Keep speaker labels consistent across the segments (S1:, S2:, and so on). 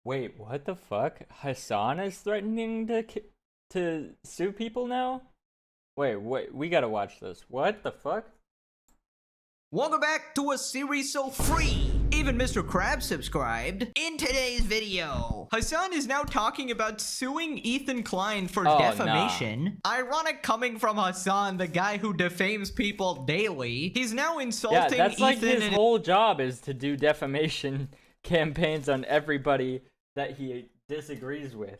S1: Wait, what the fuck? Hasan is threatening to sue people now? Wait, we gotta watch this. What the fuck?
S2: Welcome back to a series so free, even Mr. Krabs subscribed. In today's video, Hasan is now talking about suing Ethan Klein for defamation. Nah. Ironic coming from Hasan, the guy who defames people daily. He's now insulting
S1: that's
S2: Ethan.
S1: Like his whole job is to do defamation campaigns on everybody that he disagrees with.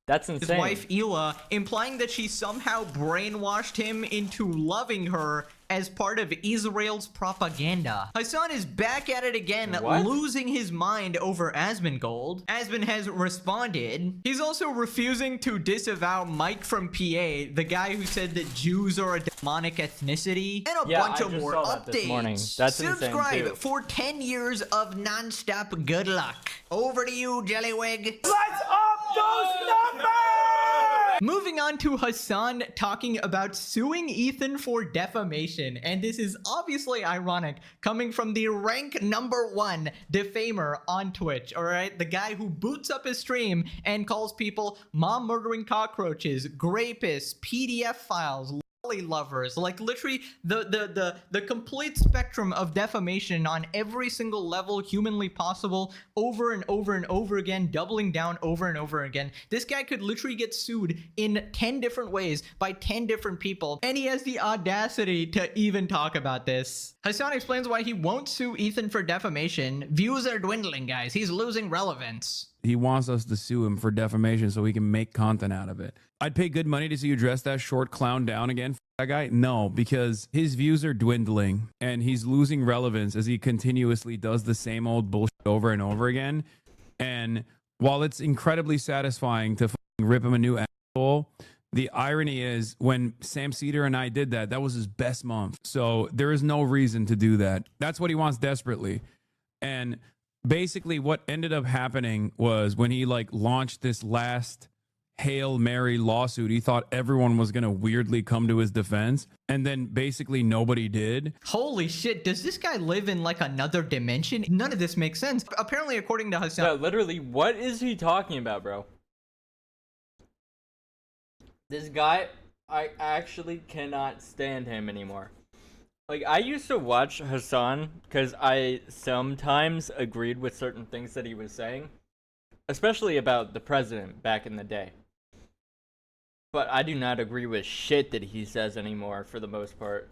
S1: That's insane.
S2: His wife Ela, implying that she somehow brainwashed him into loving her as part of Israel's propaganda. Hasan is back at it again, losing his mind over Asmon Gold. Asmon has responded. He's also refusing to disavow Mike from PA, the guy who said that Jews are a demonic ethnicity, and a bunch of more updates.
S1: That's
S2: Subscribe for 10 years of non-stop good luck. Over to you, Jellywig.
S3: Let's up those numbers!
S2: Moving on to Hasan talking about suing Ethan for defamation, and this is obviously ironic coming from the rank #1 defamer on Twitch, alright? The guy who boots up his stream and calls people mom-murdering cockroaches, grapists, PDF files, lovers, like literally the complete spectrum of defamation on every single level humanly possible, over and over and over again, doubling down over and over again. This guy could literally get sued in 10 different ways by 10 different people, and he has the audacity to even talk about this. Hasan explains why he won't sue Ethan for defamation. Views are dwindling, guys. He's losing relevance.
S4: He wants us to sue him for defamation so he can make content out of it. I'd pay good money to see you dress that short clown down again. That guy? No, because his views are dwindling and he's losing relevance as he continuously does the same old bullshit over and over again. And while it's incredibly satisfying to rip him a new asshole, the irony is when Sam Cedar and I did that, that was his best month. So there is no reason to do that. That's what he wants desperately. And basically what ended up happening was when he launched this last Hail Mary lawsuit, he thought everyone was going to weirdly come to his defense, and then basically nobody did.
S2: Holy shit, does this guy live in another dimension? None of this makes sense. Apparently, according to Hasan.
S1: Yeah, literally, what is he talking about, bro? This guy, I actually cannot stand him anymore. I used to watch Hasan because I sometimes agreed with certain things that he was saying, especially about the president back in the day. But I do not agree with shit that he says anymore, for the most part.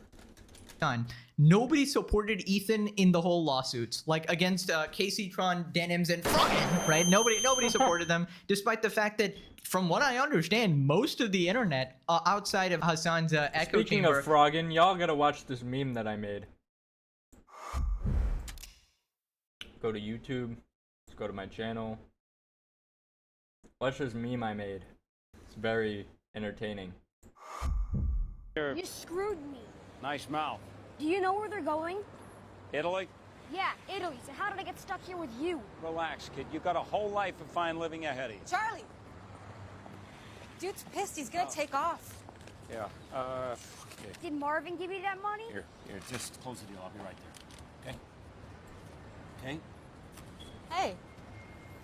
S2: Nobody supported Ethan in the whole lawsuits, against Casey Tron, Denims, and Froggen, right? Nobody supported them, despite the fact that, from what I understand, most of the internet outside of Hasan's echo
S1: Speaking
S2: chamber.
S1: of Froggen, y'all gotta watch this meme that I made. Go to YouTube. Let's go to my channel. Watch this meme I made. It's very entertaining.
S5: You screwed me.
S3: Nice mouth.
S5: Do you know where they're going?
S3: Italy?
S5: Yeah, Italy. So how did I get stuck here with you?
S3: Relax, kid. You got a whole life of fine living ahead of you.
S6: Charlie! Dude's pissed. He's gonna take off.
S3: Yeah, okay.
S5: Did Marvin give you that money?
S3: Here, just close the deal. I'll be right there. Okay? Okay?
S6: Hey,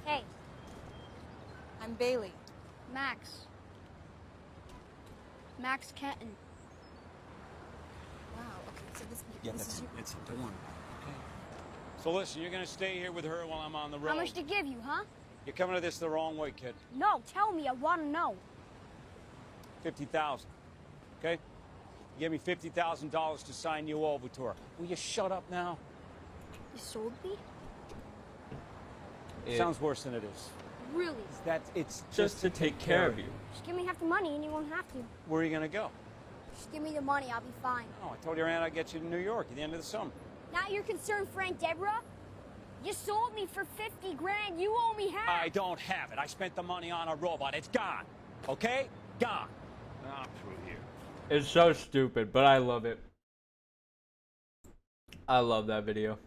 S5: Hey,
S6: I'm Bailey.
S5: Max. Max Kenton.
S6: Wow, okay, so this
S3: That's
S6: is
S3: it.
S6: you.
S3: It's a dorm. Okay. So listen, you're gonna stay here with her while I'm on the road.
S5: How much to give you, huh?
S3: You're coming to this the wrong way, kid.
S5: No, tell me. I want to know.
S3: 50,000. Okay? You give me $50,000 to sign you over to her. Will you shut up now?
S5: You sold me?
S3: Sounds worse than it is.
S5: Really?
S3: It's
S1: Just to take care of you.
S5: Just give me half the money and you won't have to.
S3: Where are you gonna go?
S5: Just give me the money. I'll be fine.
S3: Oh, I told your aunt I'd get you to New York at the end of the summer.
S5: Not your concern, friend Deborah. You sold me for 50 grand. You owe me half.
S3: I don't have it. I spent the money on a robot. It's gone. Okay? Gone. I'm through here.
S1: It's so stupid, but I love it. I love that video.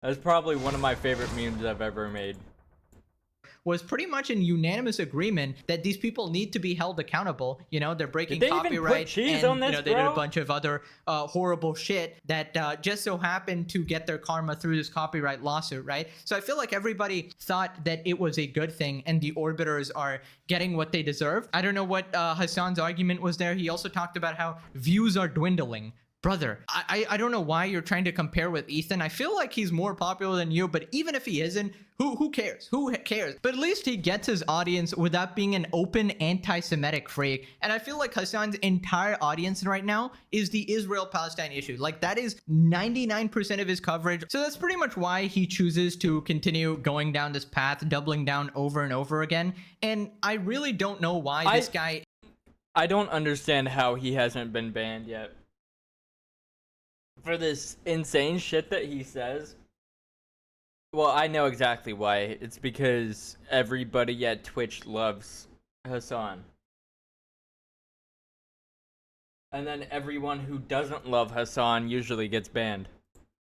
S1: That's probably one of my favorite memes I've ever made.
S2: was pretty much in unanimous agreement that these people need to be held accountable. You know, they're breaking
S1: Did they even put
S2: copyright
S1: cheese
S2: and
S1: on this,
S2: you know, they did a
S1: bro?
S2: bunch of other horrible shit that just so happened to get their karma through this copyright lawsuit, right? So I feel like everybody thought that it was a good thing and the orbiters are getting what they deserve. I don't know what Hasan's argument was there. He also talked about how views are dwindling. Brother, I don't know why you're trying to compare with Ethan. I feel like he's more popular than you, but even if he isn't, who cares? Who cares? But at least he gets his audience without being an open anti-Semitic freak. And I feel like Hasan's entire audience right now is the Israel-Palestine issue. Like, that is 99% of his coverage. So that's pretty much why he chooses to continue going down this path, doubling down over and over again. And I really don't know why this guy...
S1: I don't understand how he hasn't been banned yet. For this insane shit that he says. Well, I know exactly why. It's because everybody at Twitch loves Hasan. And then everyone who doesn't love Hasan usually gets banned.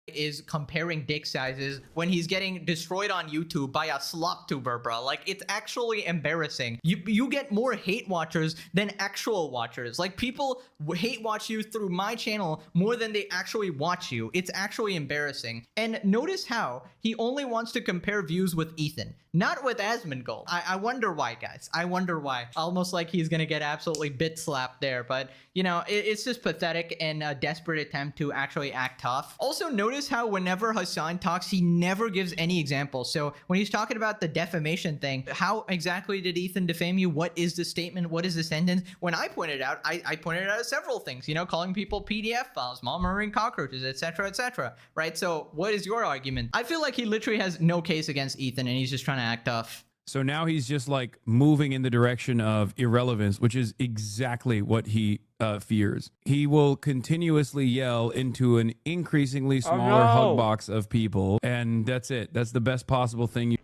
S2: Is comparing dick sizes when he's getting destroyed on YouTube by a slop tuber, bro. Like, it's actually embarrassing. You get more hate watchers than actual watchers. Like, people hate watch you through my channel more than they actually watch you. It's actually embarrassing. And notice how he only wants to compare views with Ethan, not with Asmon Gold. I wonder why, guys. I wonder why. Almost like he's gonna get absolutely bit slapped there, but you know, it's just pathetic and a desperate attempt to actually act tough. Also, notice how whenever Hasan talks, he never gives any examples. So when he's talking about the defamation thing, how exactly did Ethan defame you? What is the statement? What is the sentence? When I pointed out, I pointed out several things, you know, calling people PDF files, murmuring cockroaches, etc., right? So what is your argument? I feel like he literally has no case against Ethan and he's just trying to act tough.
S4: So now he's just like moving in the direction of irrelevance, which is exactly what he fears. He will continuously yell into an increasingly smaller hug box of people, and that's it. That's the best possible thing.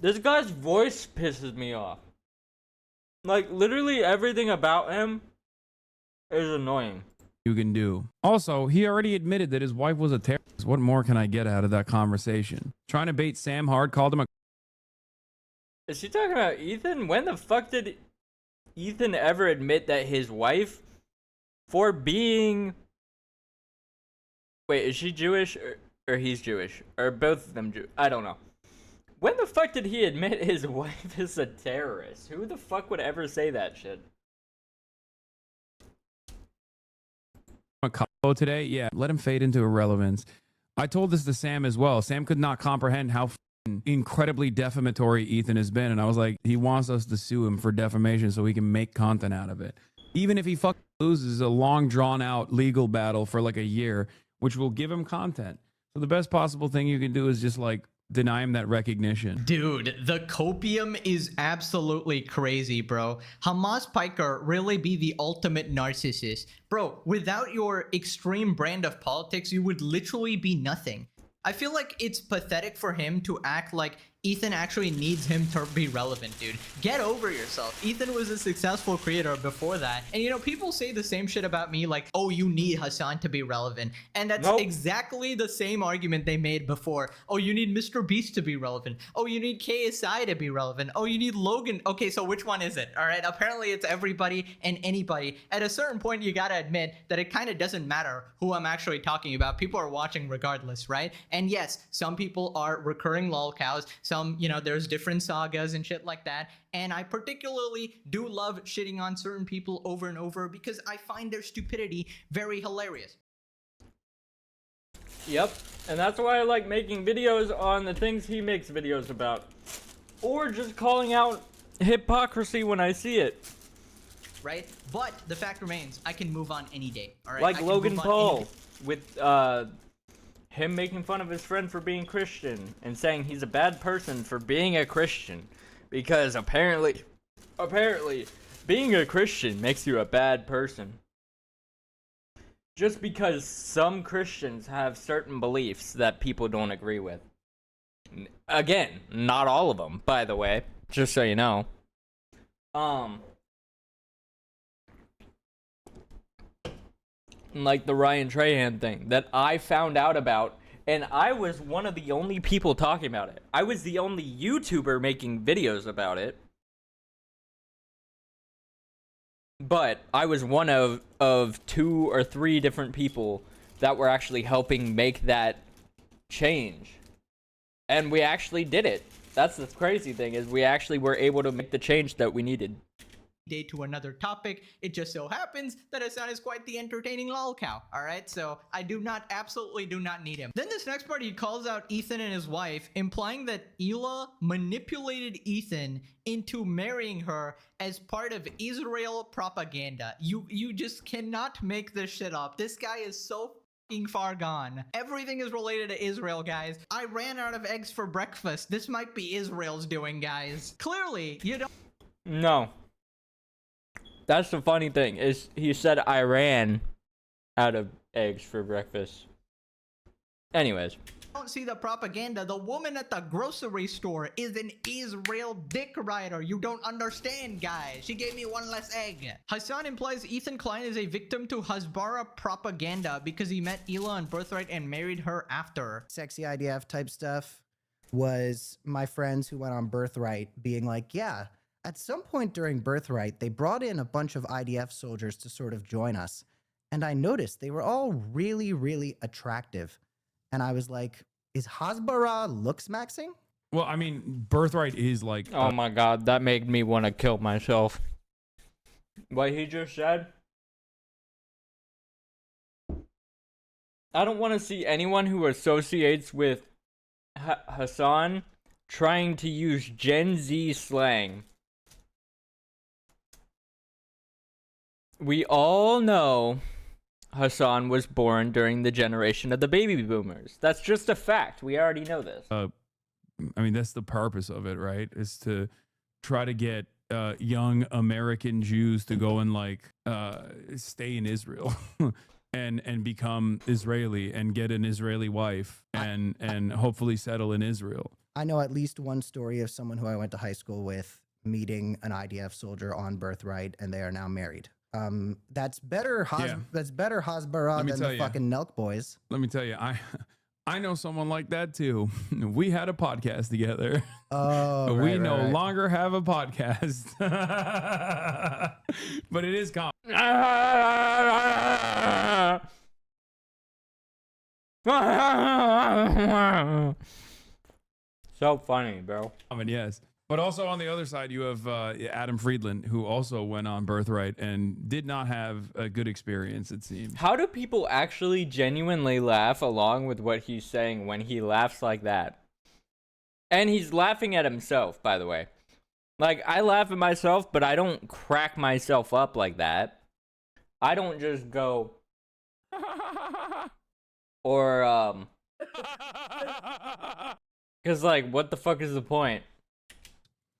S1: This guy's voice pisses me off. Like, literally everything about him is annoying.
S4: You can do. Also, he already admitted that his wife was a terrorist. What more can I get out of that conversation? Trying to bait Sam hard, called him a...
S1: Is she talking about Ethan? When the fuck did Ethan ever admit that his wife, for being... Wait, is she Jewish or he's Jewish? Or both of them Jewish? I don't know. When the fuck did he admit his wife is a terrorist? Who the fuck would ever say that shit?
S4: Today? Yeah, let him fade into irrelevance. I told this to Sam as well. Sam could not comprehend how incredibly defamatory Ethan has been, and I was like, he wants us to sue him for defamation so we can make content out of it. Even if he fucking loses a long drawn out legal battle for like a year, which will give him content. So the best possible thing you can do is just like deny him that recognition.
S2: Dude, the copium is absolutely crazy, bro. Hamas Piker really be the ultimate narcissist. Bro, without your extreme brand of politics, you would literally be nothing. I feel like it's pathetic for him to act like Ethan actually needs him to be relevant, dude. Get over yourself. Ethan was a successful creator before that. And you know, people say the same shit about me, like, oh, you need Hasan to be relevant. And that's exactly the same argument they made before. Oh, you need Mr. Beast to be relevant. Oh, you need KSI to be relevant. Oh, you need Logan. Okay, so which one is it? All right, apparently it's everybody and anybody. At a certain point, you gotta admit that it kind of doesn't matter who I'm actually talking about. People are watching regardless, right? And yes, some people are recurring lolcows. Some, you know, there's different sagas and shit like that. And I particularly do love shitting on certain people over and over because I find their stupidity very hilarious.
S1: Yep, and that's why I like making videos on the things he makes videos about. Or just calling out hypocrisy when I see it.
S2: Right? But the fact remains, I can move on any day. All right?
S1: Like Logan Paul with him making fun of his friend for being Christian and saying he's a bad person for being a Christian because apparently being a Christian makes you a bad person. Just because some Christians have certain beliefs that people don't agree with. Again, not all of them, by the way, just so you know. Like the Ryan Trahan thing that I found out about And I was one of the only people talking about it. I was the only YouTuber making videos about it. But I was one of 2 or 3 different people that were actually helping make that change. And we actually did it. That's the crazy thing, is we actually were able to make the change that we needed.
S2: Day to another topic. It just so happens that Hasan is quite the entertaining lolcow. Alright, so I absolutely do not need him. Then this next part, he calls out Ethan and his wife, implying that Hila manipulated Ethan into marrying her as part of Israel propaganda. You just cannot make this shit up. This guy is so fucking far gone. Everything is related to Israel, guys. I ran out of eggs for breakfast. This might be Israel's doing, guys. Clearly, you don't—
S1: No. That's the funny thing, is he said I ran out of eggs for breakfast. Anyways.
S2: don't see the propaganda. The woman at the grocery store is an Israel dick rider. You don't understand, guys. She gave me 1 less egg. Hasan implies Ethan Klein is a victim to Hasbara propaganda because he met Hila on Birthright and married her after.
S7: Sexy IDF type stuff was my friends who went on Birthright being like, yeah, at some point during Birthright, they brought in a bunch of IDF soldiers to sort of join us. And I noticed they were all really, really attractive. And I was like, is Hasbara looks maxing?
S4: Well, I mean, Birthright is like...
S1: Oh my god, that made me want to kill myself. What he just said? I don't want to see anyone who associates with Hasan trying to use Gen Z slang. We all know Hasan was born during the generation of the baby boomers. That's just a fact. We already know this.
S4: I mean, that's the purpose of it, right? Is to try to get young American Jews to go and like stay in Israel and become Israeli and get an Israeli wife and hopefully settle in Israel.
S7: I know at least one story of someone who I went to high school with meeting an IDF soldier on Birthright, and they are now married. That's better. That's better Hasbara than the fucking Nelk boys.
S4: Let me tell you, I know someone like that too. We had a podcast together.
S7: Oh,
S4: we no longer have a podcast, but it is common.
S1: So funny, bro.
S4: I mean, yes. But also on the other side, you have Adam Friedland, who also went on Birthright and did not have a good experience, it seems.
S1: How do people actually genuinely laugh along with what he's saying when he laughs like that? And he's laughing at himself, by the way. Like, I laugh at myself, but I don't crack myself up like that. I don't just go... or, because, like, what the fuck is the point?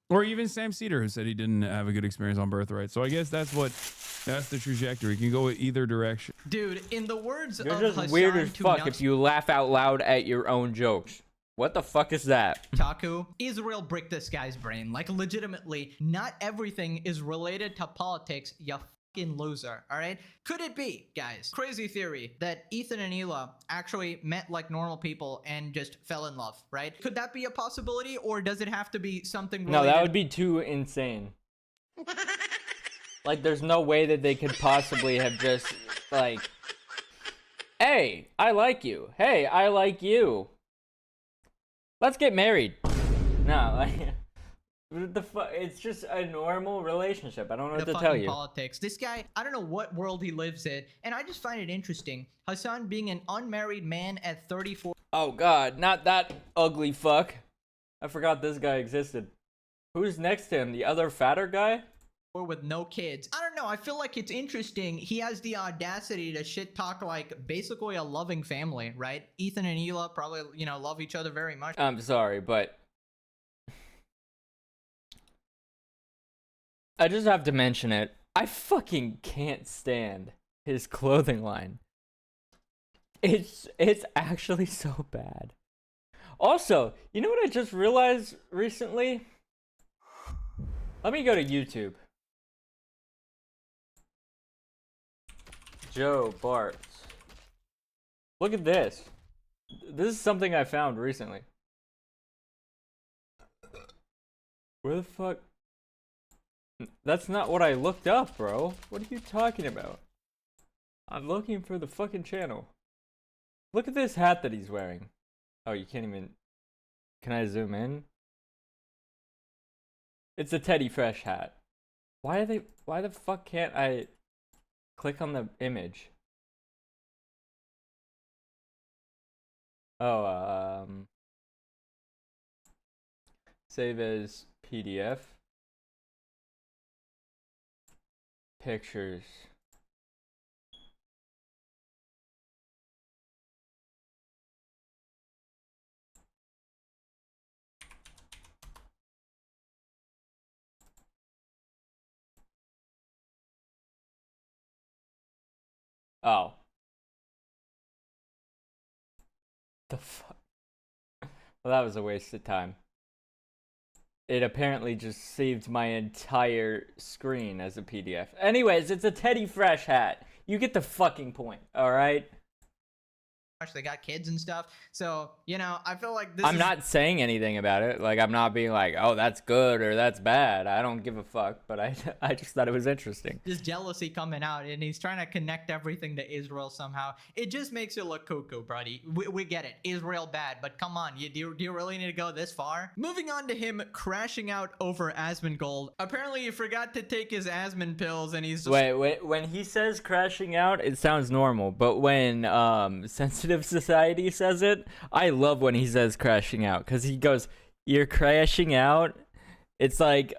S4: Or even Sam Cedar, who said he didn't have a good experience on Birthright. So I guess that's the trajectory. You can go either direction.
S2: Dude, in the words
S1: You're
S2: of
S1: just
S2: Hasan
S1: weird as fuck
S2: to
S1: if you laugh out loud at your own jokes. What the fuck is that?
S2: Taku, Israel bricked this guy's brain. Like, legitimately, not everything is related to politics, you fucking loser, alright? Could it be, guys, crazy theory, that Ethan and Hila actually met like normal people and just fell in love, right? Could that be a possibility, or does it have to be something related?
S1: No, that would be too insane. Like, there's no way that they could possibly have just, like, hey, I like you. Hey, I like you. Let's get married. No, like, it's just a normal relationship. I don't know what to tell you.
S2: Politics. This guy, I don't know what world he lives in, and I just find it interesting. Hasan being an unmarried man at 34.
S1: Oh god, not that ugly fuck. I forgot this guy existed. Who's next to him? The other fatter guy?
S2: Or with no kids. I don't know. I feel like it's interesting. He has the audacity to shit talk like basically a loving family, right? Ethan and Hila probably, you know, love each other very much.
S1: I'm sorry, but I just have to mention it. I fucking can't stand his clothing line. It's actually so bad. Also, you know what I just realized recently? Let me go to YouTube. Joe Bart. Look at this. This is something I found recently. Where the fuck? That's not what I looked up, bro. What are you talking about? I'm looking for the fucking channel. Look at this hat that he's wearing. Oh, you can't even... Can I zoom in? It's a Teddy Fresh hat. Why the fuck can't I click on the image? Oh, save as PDF. Pictures. Oh. The fuck? Well, that was a waste of time. It apparently just saved my entire screen as a PDF. Anyways, it's a Teddy Fresh hat. You get the fucking point, alright?
S2: They got kids and stuff. So, you know, I feel like this
S1: I'm not saying anything about it. Like, I'm not being like, oh, that's good or that's bad. I don't give a fuck, but I just thought it was interesting.
S2: this jealousy coming out, and he's trying to connect everything to Israel somehow. It just makes it look cuckoo, buddy. We get it. Israel bad, but come on. Do you really need to go this far? Moving on to him crashing out over Asmon Gold. Apparently, he forgot to take his Asmon pills, and he's just...
S1: Wait. When he says crashing out, it sounds normal. But when Sensitive Society says it, I love when he says crashing out, because he goes, "You're crashing out." It's like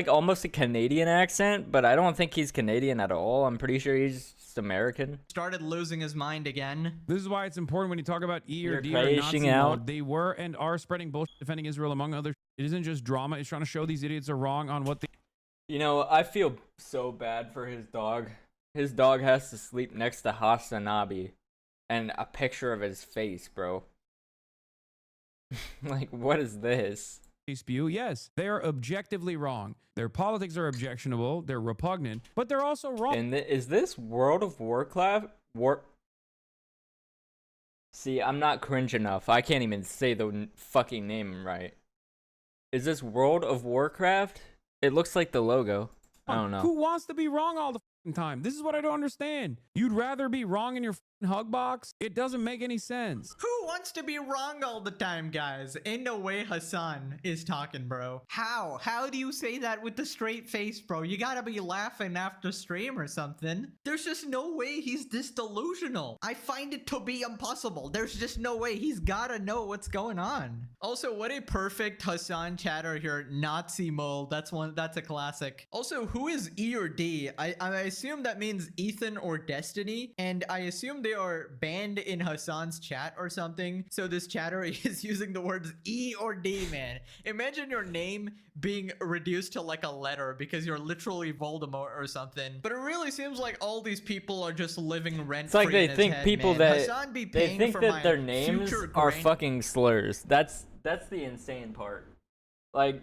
S1: almost a Canadian accent, but I don't think he's Canadian at all. I'm pretty sure he's just American.
S2: started losing his mind again.
S4: This is why it's important when you talk about E or
S1: You're
S4: D or Nazi
S1: crashing out.
S4: mode. They were and are spreading bullshit defending Israel, among other. It isn't just drama. It's trying to show these idiots are wrong on what they.
S1: You know, I feel so bad for his dog. His dog has to sleep next to Hasanabi and a picture of his face, bro. Like, what is this?
S4: Spew. Yes, they are objectively wrong. Their politics are objectionable. They're repugnant, but they're also wrong.
S1: And is this World of Warcraft? See, I'm not cringe enough. I can't even say the fucking name right. Is this World of Warcraft? It looks like the logo. I don't know.
S4: Who wants to be wrong all the time? This is what I don't understand. You'd rather be wrong in your hug box? It doesn't make any sense.
S2: Who wants to be wrong all the time, guys? Ain't no way Hasan is talking, bro. How? How do you say that with a straight face, bro? You gotta be laughing after stream or something. There's just no way he's this delusional. I find it to be impossible. There's just no way. He's gotta know what's going on. Also, what a perfect Hasan chatter here. Nazi mold. That's a classic. Also, who is E or D? I assume that means Ethan or Destiny, and I assume they are banned in Hasan's chat or something. So this chatter is using the words E or D, man. Imagine your name being reduced to like a letter because you're literally Voldemort or something. But it really seems like all these people are just living rent
S1: It's like
S2: free
S1: they
S2: in his
S1: think
S2: head,
S1: people
S2: man.
S1: that
S2: Hasan be
S1: they
S2: paying
S1: think
S2: for
S1: that
S2: my
S1: their names
S2: future
S1: are
S2: grand-
S1: fucking slurs. That's the insane part. Like,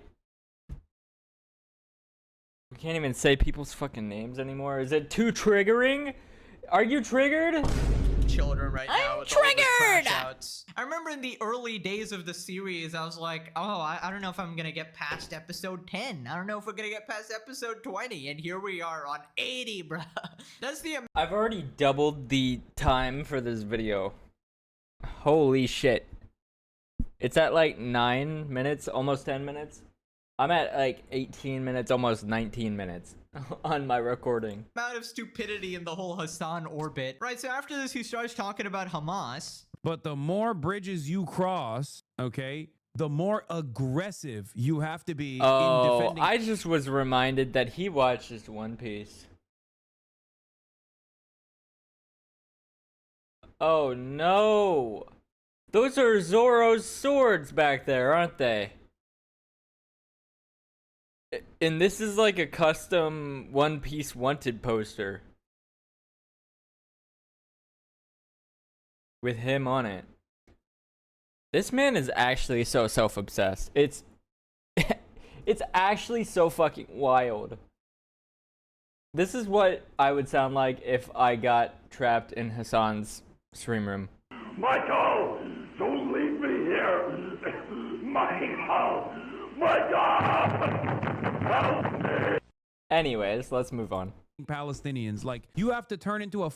S1: we can't even say people's fucking names anymore. Is it too triggering? Are you triggered?
S2: children right now.
S5: I'm
S2: with all the
S5: triggered!
S2: crash outs. I remember in the early days of the series, I was like, oh, I don't know if I'm gonna get past episode 10. I don't know if we're gonna get past episode 20. And here we are on 80, bruh. That's the
S1: I've already doubled the time for this video. Holy shit. It's at like 9 minutes, almost 10 minutes. I'm at like 18 minutes, almost 19 minutes on my recording.
S2: amount of stupidity in the whole Hasan orbit. Right, so after this, he starts talking about Hamas.
S4: But the more bridges you cross, okay, the more aggressive you have to be in
S1: Oh,
S4: defending.
S1: I just was reminded that he watches One Piece. Oh no! Those are Zoro's swords back there, aren't they? And this is like a custom One Piece wanted poster. With him on it. This man is actually so self-obsessed. It's actually so fucking wild. This is what I would sound like if I got trapped in Hasan's stream room.
S8: Michael, don't leave me here. Michael, Michael, help me.
S1: Anyways, let's move on.
S4: Palestinians. Like, you have to turn into a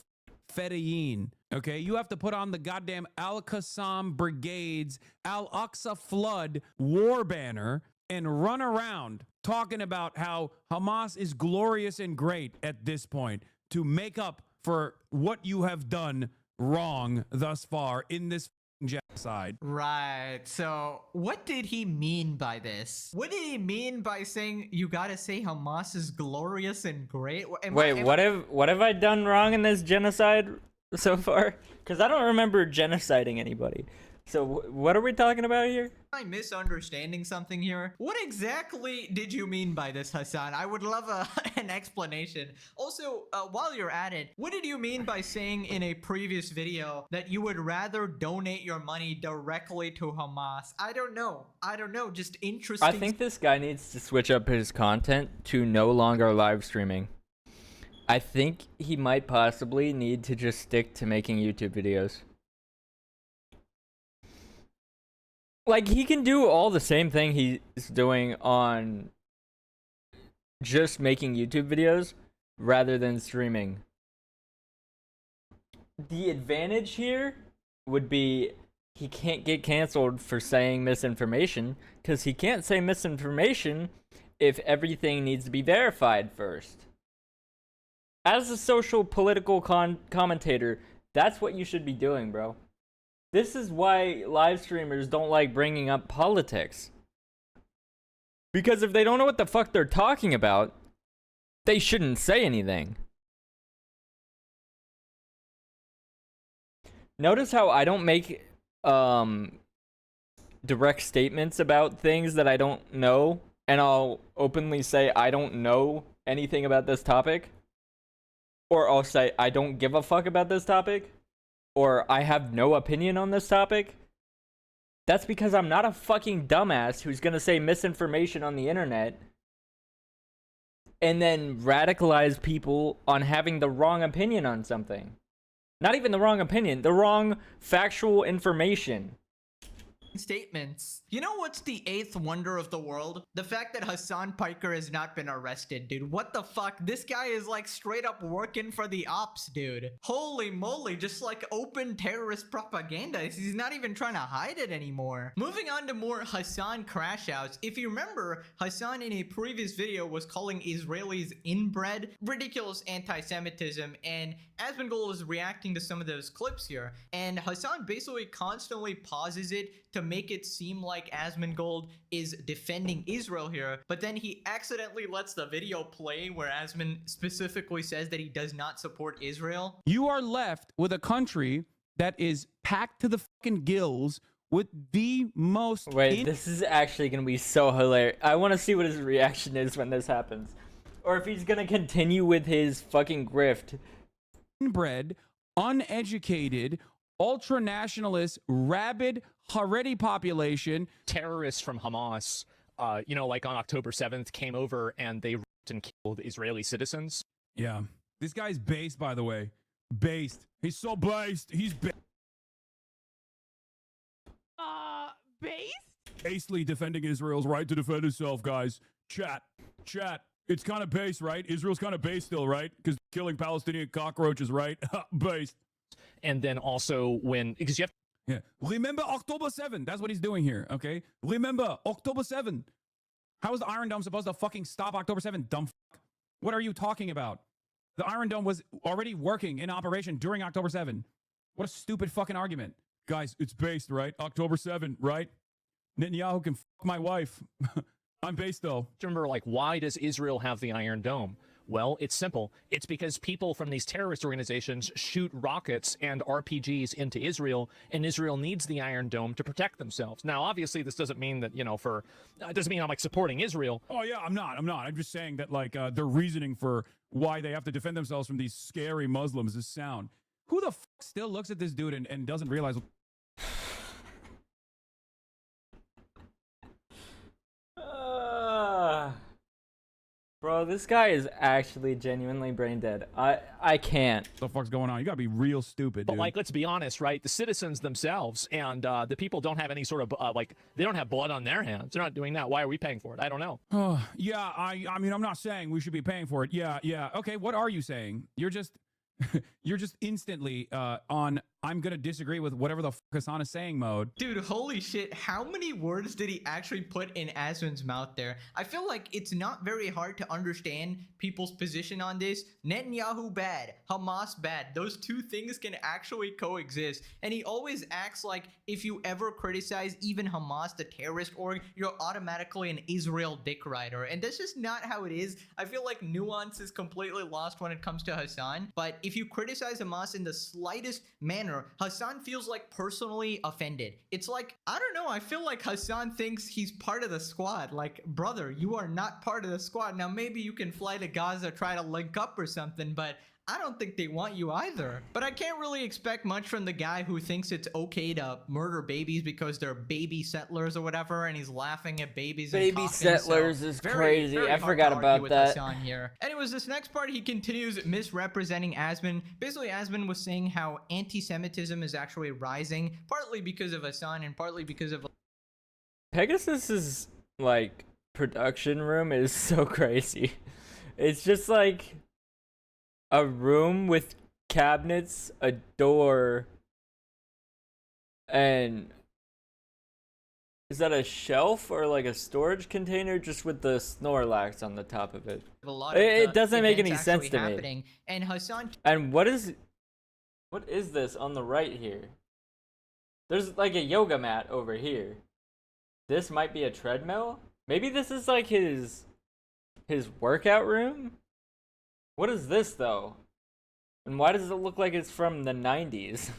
S4: Fedayeen, okay? You have to put on the goddamn Al-Qassam Brigades, Al-Aqsa Flood war banner and run around talking about how Hamas is glorious and great at this point to make up for what you have done wrong thus far in this genocide.
S2: Right. So, what did he mean by this? What did he mean by saying you gotta say Hamas is glorious and great?
S1: Wait, what have I done wrong in this genocide so far? Because I don't remember genociding anybody. So what are we talking about here?
S2: Am I misunderstanding something here? What exactly did you mean by this, Hasan? I would love an explanation. Also, while you're at it, what did you mean by saying in a previous video that you would rather donate your money directly to Hamas? I don't know. Just interesting.
S1: I think this guy needs to switch up his content to no longer live streaming. I think he might possibly need to just stick to making YouTube videos. Like, he can do all the same thing he's doing on just making YouTube videos rather than streaming. The advantage here would be he can't get canceled for saying misinformation, because he can't say misinformation if everything needs to be verified first. As a social political commentator, that's what you should be doing, bro. This is why live streamers don't like bringing up politics. Because if they don't know what the fuck they're talking about, they shouldn't say anything. Notice how I don't make direct statements about things that I don't know, and I'll openly say I don't know anything about this topic. Or I'll say I don't give a fuck about this topic. Or I have no opinion on this topic. That's because I'm not a fucking dumbass who's gonna say misinformation on the internet and then radicalize people on having the wrong opinion on something. Not even the wrong opinion, the wrong factual information.
S2: Statements. You know what's the eighth wonder of the world? The fact that Hasan Piker has not been arrested, dude. What the fuck? This guy is like straight up working for the ops, dude. Holy moly, just like open terrorist propaganda. He's not even trying to hide it anymore. Moving on to more Hasan crash outs. If you remember, Hasan in a previous video was calling Israelis inbred, ridiculous anti-Semitism, and Asmon Gold is reacting to some of those clips here. And Hasan basically constantly pauses it to make it seem like Asmon Gold is defending Israel here, but then he accidentally lets the video play where Asmon specifically says that he does not support Israel.
S4: You are left with a country that is packed to the fucking gills with the most...
S1: Wait, this is actually gonna be so hilarious. I want to see what his reaction is when this happens. Or if he's gonna continue with his fucking grift.
S4: Inbred, uneducated, ultra-nationalist, rabid, Haredi population.
S9: Terrorists from Hamas, like on October 7th, came over and they raped and killed Israeli citizens.
S4: Yeah. This guy's based, by the way. Based. He's so based. He's based. Basely defending Israel's right to defend itself, guys. Chat. It's kind of based, right? Israel's kind of based still, right? Because killing Palestinian cockroaches, right? Based.
S9: And then also because you have...
S4: Yeah. Remember October 7. That's what he's doing here, okay? Remember October 7. How is the Iron Dome supposed to fucking stop October 7, dumb fuck? What are you talking about? The Iron Dome was already working in operation during October 7. What a stupid fucking argument. Guys, it's based, right? October 7, right? Netanyahu can fuck my wife. I'm based, though.
S9: Remember, why does Israel have the Iron Dome? Well, it's simple. It's because people from these terrorist organizations shoot rockets and RPGs into Israel, and Israel needs the Iron Dome to protect themselves. Now, obviously, this doesn't mean that, it doesn't mean I'm, supporting Israel.
S4: Oh, yeah, I'm not. I'm just saying that, their reasoning for why they have to defend themselves from these scary Muslims is sound. Who the fuck still looks at this dude and doesn't realize...
S1: Bro, this guy is actually genuinely brain dead. I can't.
S4: What the fuck's going on? You gotta be real stupid,
S9: But
S4: dude.
S9: like, let's be honest, right? The citizens themselves and the people don't have any sort of like, they don't have blood on their hands. They're not doing that. Why are we paying for it? I don't know.
S4: Oh, yeah, I mean, I'm not saying we should be paying for it. Yeah, yeah. Okay, what are you saying? You're just you're just instantly on I'm gonna disagree with whatever the fuck Hasan is saying mode.
S2: Dude, holy shit, how many words did he actually put in Asmon's mouth there? I feel like it's not very hard to understand people's position on this. Netanyahu bad, Hamas bad. Those two things can actually coexist. And he always acts like if you ever criticize even Hamas, the terrorist org, you're automatically an Israel dick rider. And that's just not how it is. I feel like nuance is completely lost when it comes to Hasan. But if you criticize Hamas in the slightest manner, Hasan feels like personally offended. It's like, I don't know, I feel like Hasan thinks he's part of the squad. Like, brother, you are not part of the squad. Now, maybe you can fly to Gaza, try to link up or something, but I don't think they want you either. But I can't really expect much from the guy who thinks it's okay to murder babies because they're baby settlers or whatever, and he's laughing at babies and
S1: Baby
S2: coffins,
S1: settlers is crazy. I
S2: hard
S1: forgot
S2: to argue
S1: about
S2: with
S1: that.
S2: Hasan here. Anyways, this next part, he continues misrepresenting Asmon. Basically, Asmon was saying how anti-Semitism is actually rising, partly because of Hasan and partly because of...
S1: Pegasus's like production room is so crazy. It's just like a room with cabinets, a door, and is that a shelf or like a storage container just with the Snorlax on the top of it?
S2: a lot of
S1: It
S2: the
S1: doesn't make any
S2: events
S1: sense
S2: actually
S1: to me.
S2: happening. And Hasan...
S1: And what is this on the right here? There's like a yoga mat over here. This might be a treadmill? Maybe this is like his workout room? What is this though? And why does it look like it's from the 90s?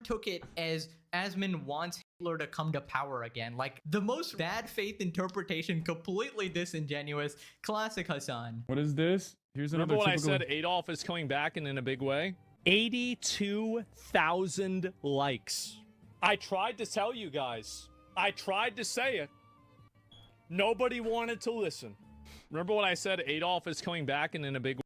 S2: took it as Asmon wants Hitler to come to power again. Like, the most bad faith interpretation, completely disingenuous. Classic Hasan.
S4: What is this? Here's another
S9: Remember when I
S4: typical...
S9: said Adolf is coming back and in a big way? 82,000 likes. I tried to tell you guys. I tried to say it. Nobody wanted to listen. Remember when I said Adolf is coming back and in a big way?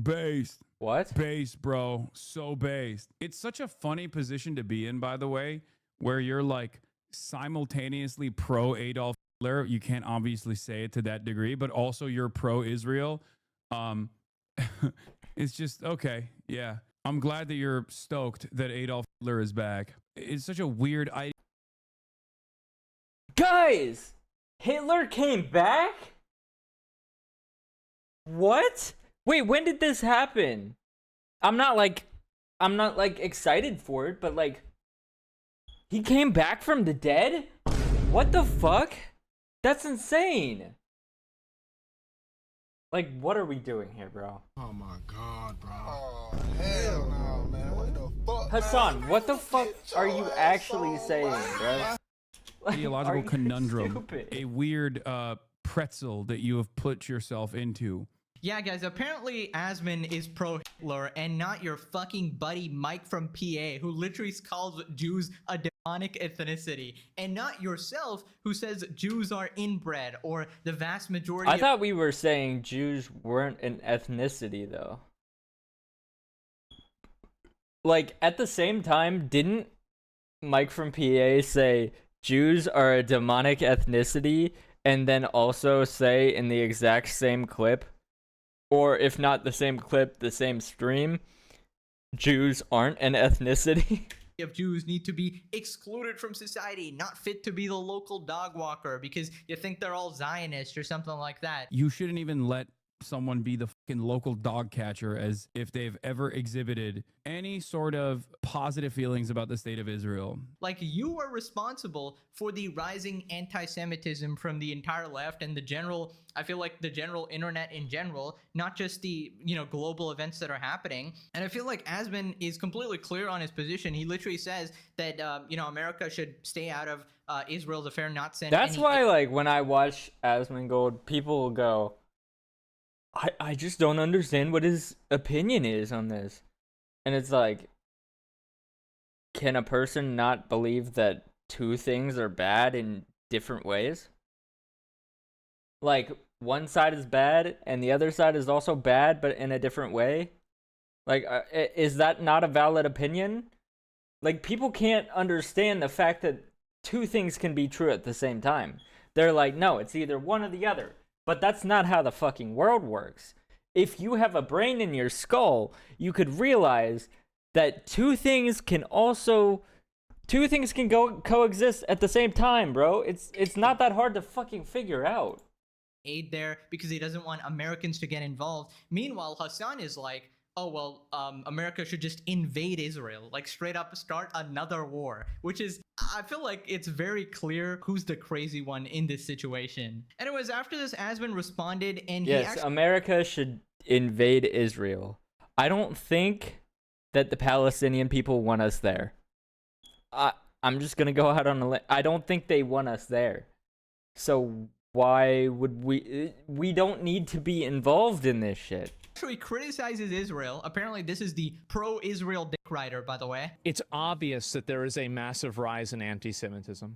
S4: Based.
S1: What?
S4: Based, bro. So based. It's such a funny position to be in, by the way, where you're like simultaneously pro Adolf Hitler. You can't obviously say it to that degree, but also you're pro Israel. It's just okay. Yeah. I'm glad that you're stoked that Adolf Hitler is back. It's such a weird idea.
S1: Guys! Hitler came back? What? Wait, when did this happen? I'm not like excited for it, but like he came back from the dead? What the fuck? That's insane. Like, what are we doing here, bro?
S10: Oh my god, bro. Oh, hell no, man. What the fuck?
S1: Hasan, what the fuck are you actually saying, bro? Like,
S4: Ideological
S1: are you
S4: conundrum.
S1: stupid?
S4: A weird pretzel that you have put yourself into.
S2: Yeah, guys, apparently Asmon is pro-Hitler and not your fucking buddy Mike from PA, who literally calls Jews a demonic ethnicity, and not yourself, who says Jews are inbred, or the vast majority
S1: I thought we were saying Jews weren't an ethnicity, though. Like, at the same time, didn't Mike from PA say Jews are a demonic ethnicity, and then also say in the exact same clip, or if not the same clip, the same stream, Jews aren't an ethnicity?
S2: of Jews need to be excluded from society, not fit to be the local dog walker because you think they're all Zionists or something like that.
S4: You shouldn't even let someone be the fucking local dog catcher as if they've ever exhibited any sort of positive feelings about the state of Israel.
S2: Like, you are responsible for the rising anti-Semitism from the entire left and the general, I feel like the general internet in general, not just the, global events that are happening. And I feel like Asmon is completely clear on his position. He literally says that, America should stay out of Israel's affair, not send
S1: That's
S2: any...
S1: why, like, when I watch Asmon Gold, people will go, I just don't understand what his opinion is on this. And it's like, can a person not believe that two things are bad in different ways? like one side is bad and the other side is also bad, but in a different way? Like, is that not a valid opinion? Like, people can't understand the fact that two things can be true at the same time. They're like, no, it's either one or the other. But that's not how the fucking world works. If you have a brain in your skull, you could realize that two things can coexist at the same time, bro. It's not that hard to fucking figure out.
S2: Aid there because he doesn't want Americans to get involved. Meanwhile, Hasan is like, oh, well, America should just invade Israel, like straight up start another war, which is, I feel like it's very clear who's the crazy one in this situation. Anyways, after this, Asmon responded and
S1: yes, America should invade Israel. I don't think that the Palestinian people want us there. I'm just gonna go out on a limb. I don't think they want us there. So why would we don't need to be involved in this shit.
S2: Actually criticizes Israel. Apparently this is the pro-Israel dick rider, by the way.
S9: It's obvious that there is a massive rise in anti-Semitism.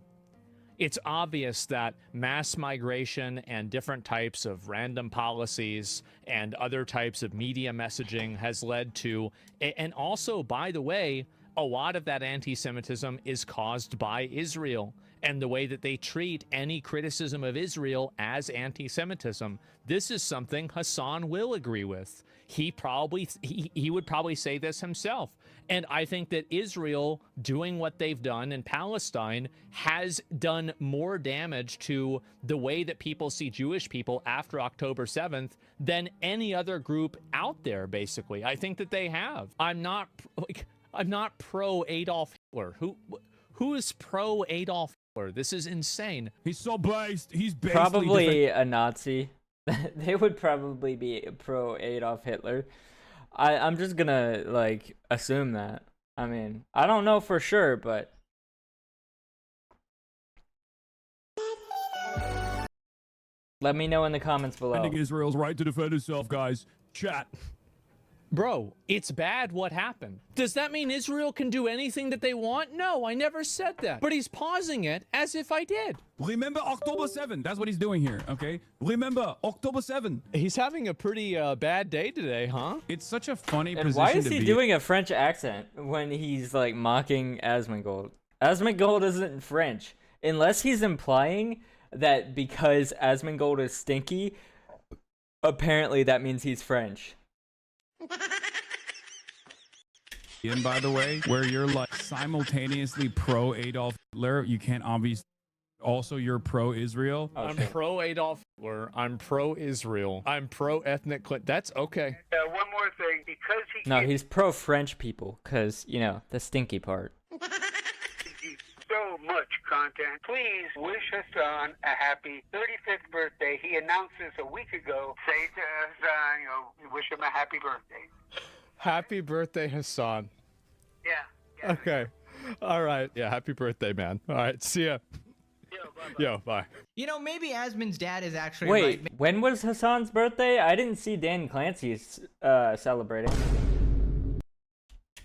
S9: It's obvious that mass migration and different types of random policies and other types of media messaging has led to, and also, by the way, a lot of that anti-Semitism is caused by Israel and the way that they treat any criticism of Israel as anti-Semitism. This is something Hasan will agree with. He would probably say this himself. And I think that Israel doing what they've done in Palestine has done more damage to the way that people see Jewish people after October 7th than any other group out there, basically. I think that they have. I'm not pro Adolf Hitler. Who is pro Adolf Hitler? This is insane.
S4: He's so based. He's basically
S1: probably a Nazi. They would probably be pro Adolf Hitler. I'm just gonna like assume that. I mean, I don't know for sure, but let me know in the comments below.
S4: I think Israel's right to defend itself, guys. Chat.
S9: Bro, it's bad what happened. Does that mean Israel can do anything that they want? No, I never said that. But he's pausing it as if I did.
S4: Remember October 7. That's what he's doing here, okay? Remember October 7.
S9: He's having a pretty bad day today, huh?
S4: It's such a funny
S1: and
S4: position
S1: why is
S4: to
S1: he
S4: be
S1: doing a French accent when he's like mocking Asmon Gold? Asmon Gold isn't French. Unless he's implying that because Asmon Gold is stinky, apparently that means he's French.
S4: And by the way, where you're like simultaneously pro Adolf Hitler, you can't obviously also you're pro Israel.
S1: Oh,
S9: I'm pro Adolf Hitler. I'm pro Israel. I'm pro ethnic. That's okay.
S8: One more thing, because he
S1: No, he's pro French people, cause you know the stinky part.
S8: so much content. Please wish Hasan a happy 35th birthday. He announced this a week ago. Say to Hasan, wish him a happy birthday.
S9: Happy birthday, Hasan.
S8: Yeah.
S9: Okay. All right. Yeah, happy birthday, man. All right, see ya. Yo, bye.
S2: You know, maybe Asmon's dad is actually
S1: Wait,
S2: right.
S1: when was Hasan's birthday? I didn't see Dan Clancy's celebrating.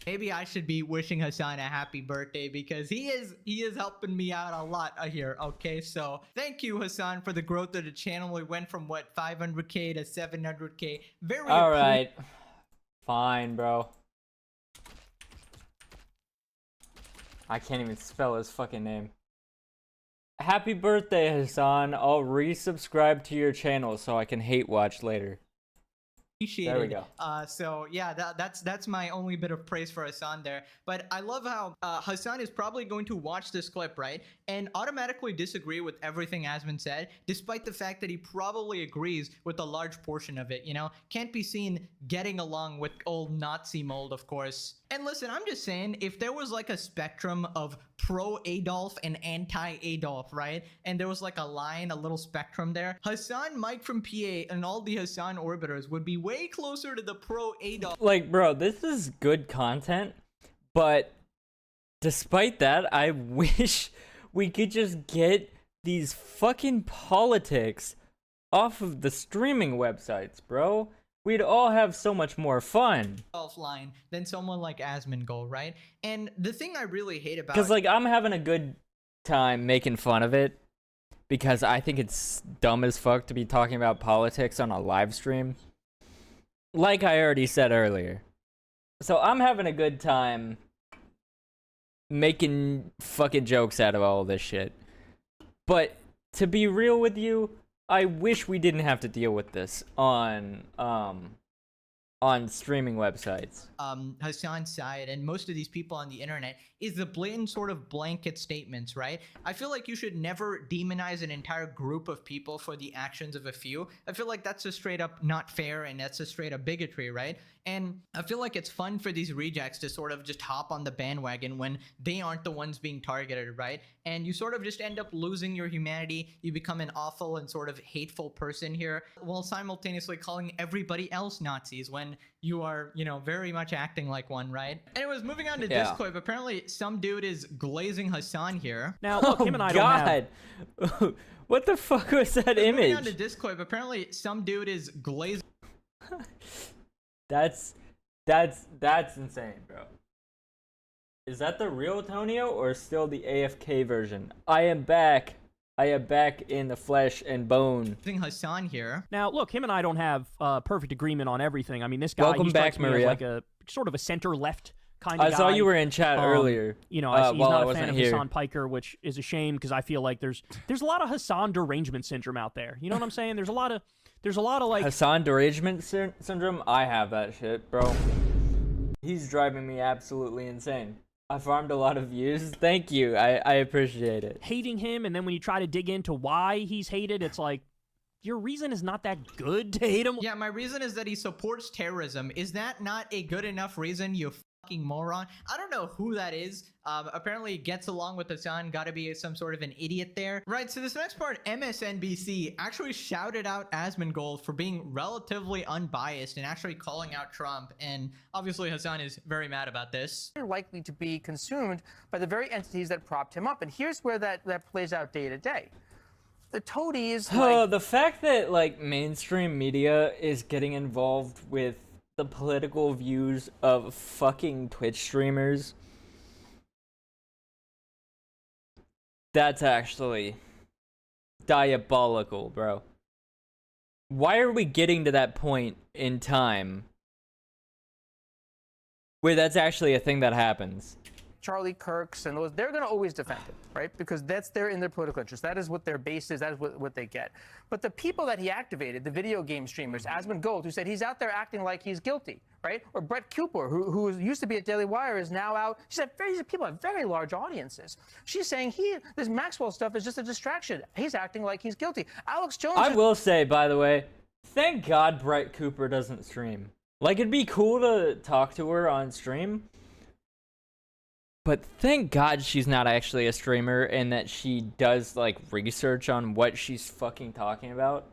S2: Maybe I should be wishing Hasan a happy birthday because he is helping me out a lot here. Okay, so thank you, Hasan, for the growth of the channel. We went from what 500K to 700K. Very
S1: all right, fine, bro. I can't even spell his fucking name. Happy birthday, Hasan. I'll resubscribe to your channel so I can hate watch later.
S2: Appreciated.
S1: There we go.
S2: So yeah, that's my only bit of praise for Hasan there. But I love how Hasan is probably going to watch this clip, right, and automatically disagree with everything Asmon said, despite the fact that he probably agrees with a large portion of it. You know, can't be seen getting along with old Nazi mold, of course. And listen, I'm just saying, if there was like a spectrum of pro-Adolf and anti-Adolf, right? And there was like a line, a little spectrum there, Hasan, Mike from PA, and all the Hasan orbiters would be way closer to the pro-Adolf.
S1: Like, bro, this is good content, but despite that, I wish we could just get these fucking politics off of the streaming websites, bro. We'd all have so much more fun.
S2: Line than someone like Asmon Gold, right? And the thing I really hate about,
S1: because like I'm having a good time making fun of it, because I think it's dumb as fuck to be talking about politics on a live stream. Like I already said earlier. So I'm having a good time making fucking jokes out of all this shit. But to be real with you, I wish we didn't have to deal with this on streaming websites.
S2: Hasan's side and most of these people on the internet is the blatant sort of blanket statements, right? I feel like you should never demonize an entire group of people for the actions of a few. I feel like that's just straight up not fair, and that's just straight up bigotry, right? And I feel like it's fun for these rejects to sort of just hop on the bandwagon when they aren't the ones being targeted, right? And you sort of just end up losing your humanity. You become an awful and sort of hateful person here, while simultaneously calling everybody else Nazis when you are, you know, very much acting like one, right? Anyways, moving on to Discord. Apparently some dude is glazing Hasan here.
S11: Now, look, him and I don't have...
S1: What the fuck was that image?
S2: Moving on to Discord. Apparently some dude is glazing...
S1: That's insane, bro. Is that the real Tonio or still the AFK version? I am back. I am back in the flesh and bone.
S2: Hasan here.
S11: Now, look, him and I don't have perfect agreement on everything. I mean, this guy,
S1: Welcome
S11: he
S1: back,
S11: strikes me as
S1: Maria.
S11: like a sort of a center-left kind of guy.
S1: I saw you were in chat earlier.
S11: You know, he's
S1: while I
S11: not a
S1: wasn't
S11: fan of
S1: here.
S11: Hasan Piker, which is a shame because I feel like there's a lot of Hasan derangement syndrome out there. You know what I'm saying? There's a lot of like
S1: Hasan derangement syndrome. I have that shit, bro. He's driving me absolutely insane. I farmed a lot of views. Thank you. I appreciate it.
S11: hating him, and then when you try to dig into why he's hated, it's like, your reason is not that good to hate him.
S2: Yeah, my reason is that he supports terrorism. Is that not a good enough reason, you fucking moron? I don't know who that is. Apparently he gets along with Hasan. Gotta be some sort of an idiot there. Right, so this next part, MSNBC actually shouted out Asmon Gold for being relatively unbiased and actually calling out Trump. And obviously Hasan is very mad about this.
S12: Likely to be consumed by the very entities that propped him up. And here's where that plays out day to day. The toadies...
S1: The fact that, like, mainstream media is getting involved with the political views of fucking Twitch streamers, that's actually diabolical, bro. Why are we getting to that point in time where that's actually a thing that happens?
S12: Charlie Kirks and those, they're going to always defend him, right? Because that's in their political interest. That is what their base is. That is what they get. But the people that he activated, the video game streamers, Asmon Gold, who said he's out there acting like he's guilty, right? Or Brett Cooper, who used to be at Daily Wire, is now out. She said these people have very large audiences. She's saying this Maxwell stuff is just a distraction. He's acting like he's guilty. Alex Jones...
S1: I will say, by the way, thank God Brett Cooper doesn't stream. Like, it'd be cool to talk to her on stream, but thank God she's not actually a streamer and that she does, like, research on what she's fucking talking about.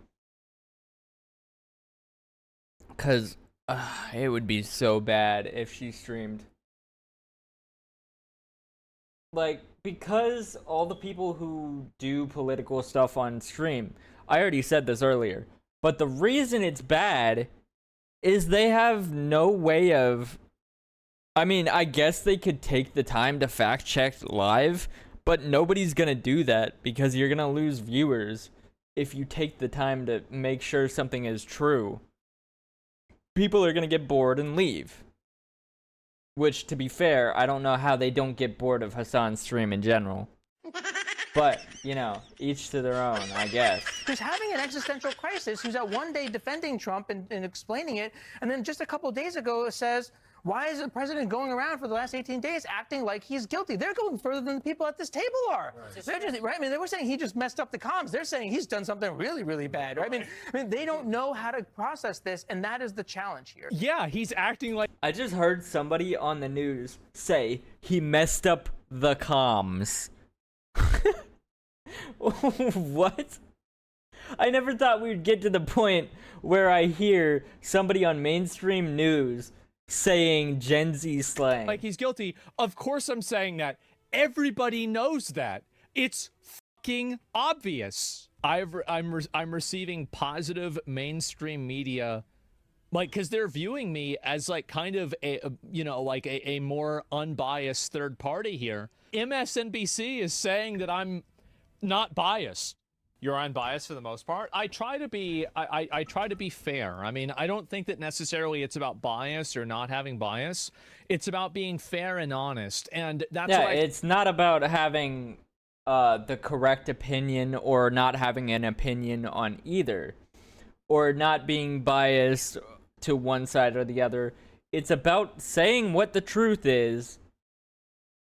S1: Because it would be so bad if she streamed. Like, because all the people who do political stuff on stream, I already said this earlier, but the reason it's bad is they have no way of... I mean, I guess they could take the time to fact check live, but nobody's gonna do that because you're gonna lose viewers if you take the time to make sure something is true. People are gonna get bored and leave. Which, to be fair, I don't know how they don't get bored of Hasan's stream in general. But, you know, each to their own, I guess.
S12: Who's having an existential crisis, who's out one day defending Trump and explaining it, and then just a couple of days ago says, why is the president going around for the last 18 days acting like he's guilty? They're going further than the people at this table are. Right. They're just, right? I mean, they were saying he just messed up the comms. They're saying he's done something really, really bad. Right? I mean, they don't know how to process this, and that is the challenge here.
S11: Yeah, he's acting like...
S1: I just heard somebody on the news say he messed up the comms. What? I never thought we'd get to the point where I hear somebody on mainstream news saying Gen Z slang.
S9: Like he's guilty. Of course I'm saying that. Everybody knows that. It's fucking obvious. I'm receiving positive mainstream media, like, because they're viewing me as like kind of a more unbiased third party here. MSNBC is saying that I'm not biased. You're unbiased for the most part. I try to be I try to be fair. I mean, I don't think that necessarily it's about bias or not having bias. It's about being fair and honest. And that's why
S1: it's not about having the correct opinion or not having an opinion on either, or not being biased to one side or the other. It's about saying what the truth is,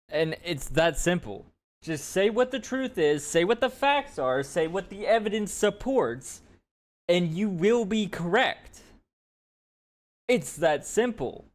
S1: and it's that simple. Just say what the truth is, say what the facts are, say what the evidence supports, and you will be correct. It's that simple.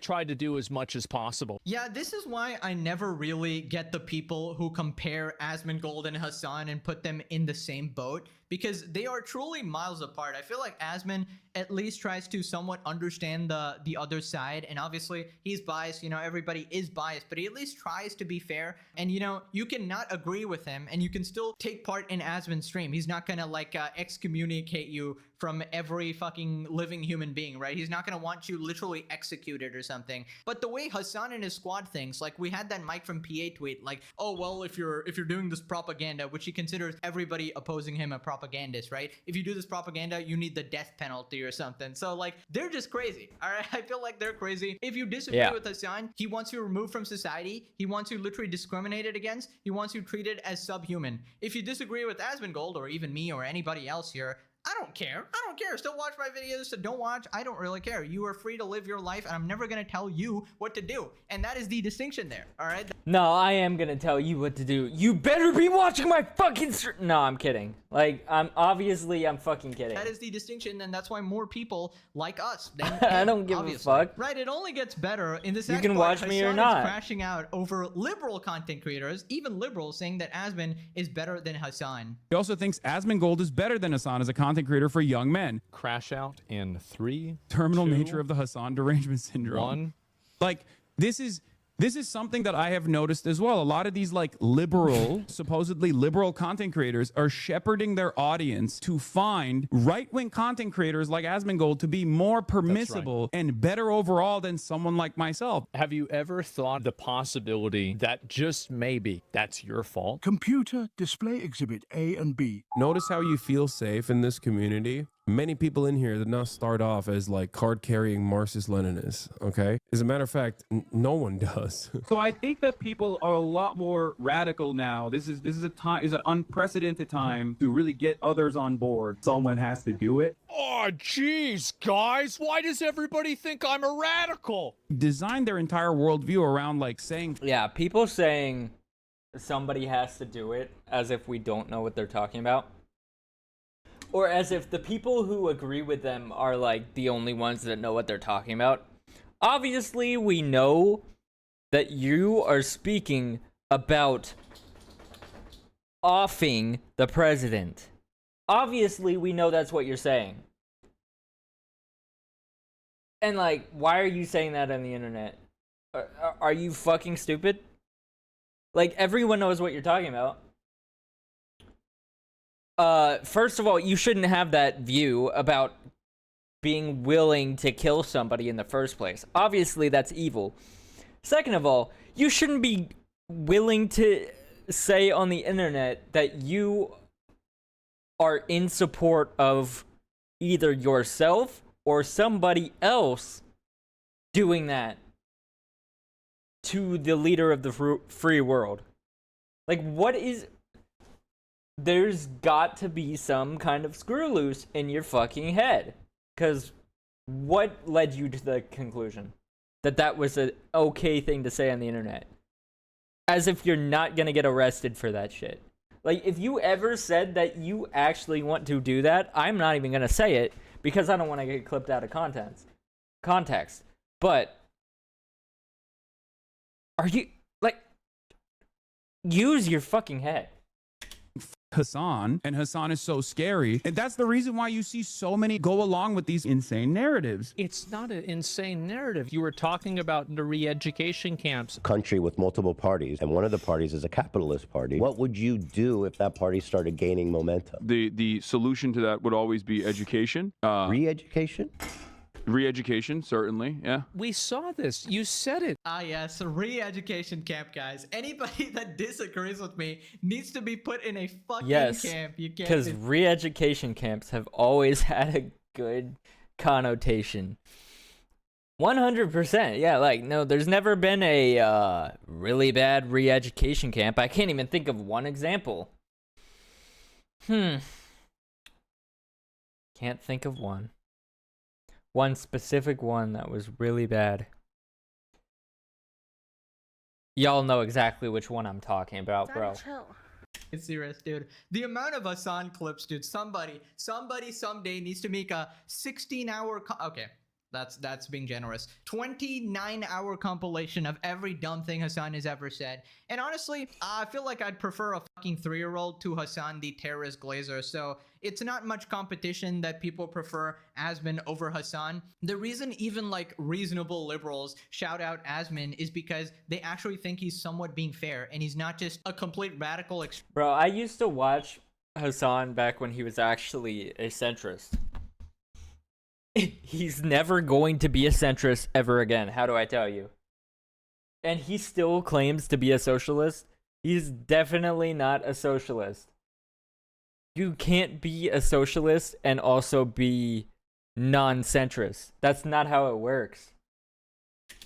S9: Try to do as much as possible.
S2: Yeah, this is why I never really get the people who compare Asmon Gold and Hasan and put them in the same boat, because they are truly miles apart. I feel like Asmon at least tries to somewhat understand the other side, and obviously he's biased, you know, everybody is biased, but he at least tries to be fair. And you know, you cannot agree with him and you can still take part in Asmon's stream. He's not gonna like excommunicate you from every fucking living human being, right? He's not gonna want you literally executed or something. But the way Hasan and his squad thinks, like we had that Mike from PA tweet, like, oh well, if you're doing this propaganda, which he considers everybody opposing him a propagandist, right? If you do this propaganda, you need the death penalty or something. So like, they're just crazy. All right, I feel like they're crazy. If you disagree with Hasan, he wants you removed from society. He wants you literally discriminated against. He wants you treated as subhuman. If you disagree with Asmon Gold or even me or anybody else here, I don't care. I don't care. Still watch my videos. So don't watch. I don't really care. You are free to live your life, and I'm never going to tell you what to do. And that is the distinction there. All right?
S1: No, I am going to tell you what to do. You better be watching my fucking No, I'm kidding. Like, I'm fucking kidding.
S2: That is the distinction, and that's why more people like us than
S1: I don't give a fuck.
S2: Right, it only gets better in this.
S1: You can watch me or not.
S2: Crashing out over liberal content creators, even liberals saying that Asmon is better than Hasan.
S4: He also thinks Asmon Gold is better than Hasan as a content creator for young men.
S9: Crash out in 3,
S4: Terminal
S9: 2,
S4: nature of the Hasan derangement syndrome.
S9: 1.
S4: Like, this is something that I have noticed as well. A lot of these like liberal, supposedly liberal content creators are shepherding their audience to find right-wing content creators like Asmon Gold to be more permissible and better overall than someone like myself.
S9: Have you ever thought the possibility that just maybe that's your fault?
S13: Computer display exhibit A and B.
S14: Notice how you feel safe in this community. Many people in here did not start off as like card-carrying Marxist-Leninists, okay? As a matter of fact, no one does.
S15: So I think that people are a lot more radical now. This is an unprecedented time to really get others on board. Someone has to do it.
S9: Oh, jeez, guys, why does everybody think I'm a radical?
S4: Design their entire worldview around like saying...
S1: Yeah, people saying somebody has to do it as if we don't know what they're talking about. Or as if the people who agree with them are like the only ones that know what they're talking about. Obviously, we know that you are speaking about offing the president. Obviously, we know that's what you're saying. And like, why are you saying that on the internet? Are you fucking stupid? Like, everyone knows what you're talking about. First of all, you shouldn't have that view about being willing to kill somebody in the first place. Obviously, that's evil. Second of all, you shouldn't be willing to say on the internet that you are in support of either yourself or somebody else doing that to the leader of the free world. Like, what is... There's got to be some kind of screw loose in your fucking head. Because what led you to the conclusion that that was an okay thing to say on the internet? As if you're not gonna get arrested for that shit. Like, if you ever said that you actually want to do that, I'm not even gonna say it because I don't want to get clipped out of context. But are you, like, use your fucking head.
S4: Hasan, and Hasan is so scary, and that's the reason why you see so many go along with these insane narratives.
S9: It's not an insane narrative. You were talking about the re-education camps.
S16: Country with multiple parties, and one of the parties is a capitalist party. What would you do if that party started gaining momentum?
S17: The solution to that would always be education.
S16: Re-education?
S4: Re-education, certainly, yeah.
S9: We saw this. You said it.
S2: Ah, yes, re-education camp, guys. Anybody that disagrees with me needs to be put in a fucking
S1: Yes,
S2: camp. You can't.
S1: because re-education camps have always had a good connotation. 100%, yeah. Like, no, there's never been a really bad re-education camp. I can't even think of one example. Can't think of one. One specific one that was really bad. Y'all know exactly which one I'm talking about, bro.
S2: It's serious, dude. The amount of Hasan clips, dude. Somebody someday needs to make a 16-hour. Okay, that's being generous. 29-hour compilation of every dumb thing Hasan has ever said. And honestly, I feel like I'd prefer a fucking 3-year-old to Hasan the terrorist glazer. So it's not much competition that people prefer Asmon over Hasan. The reason even like reasonable liberals shout out Asmon is because they actually think he's somewhat being fair and he's not just a complete radical.
S1: Bro, I used to watch Hasan back when he was actually a centrist. He's never going to be a centrist ever again. How do I tell you? And he still claims to be a socialist. He's definitely not a socialist. You can't be a socialist and also be non-centrist. That's not how it works.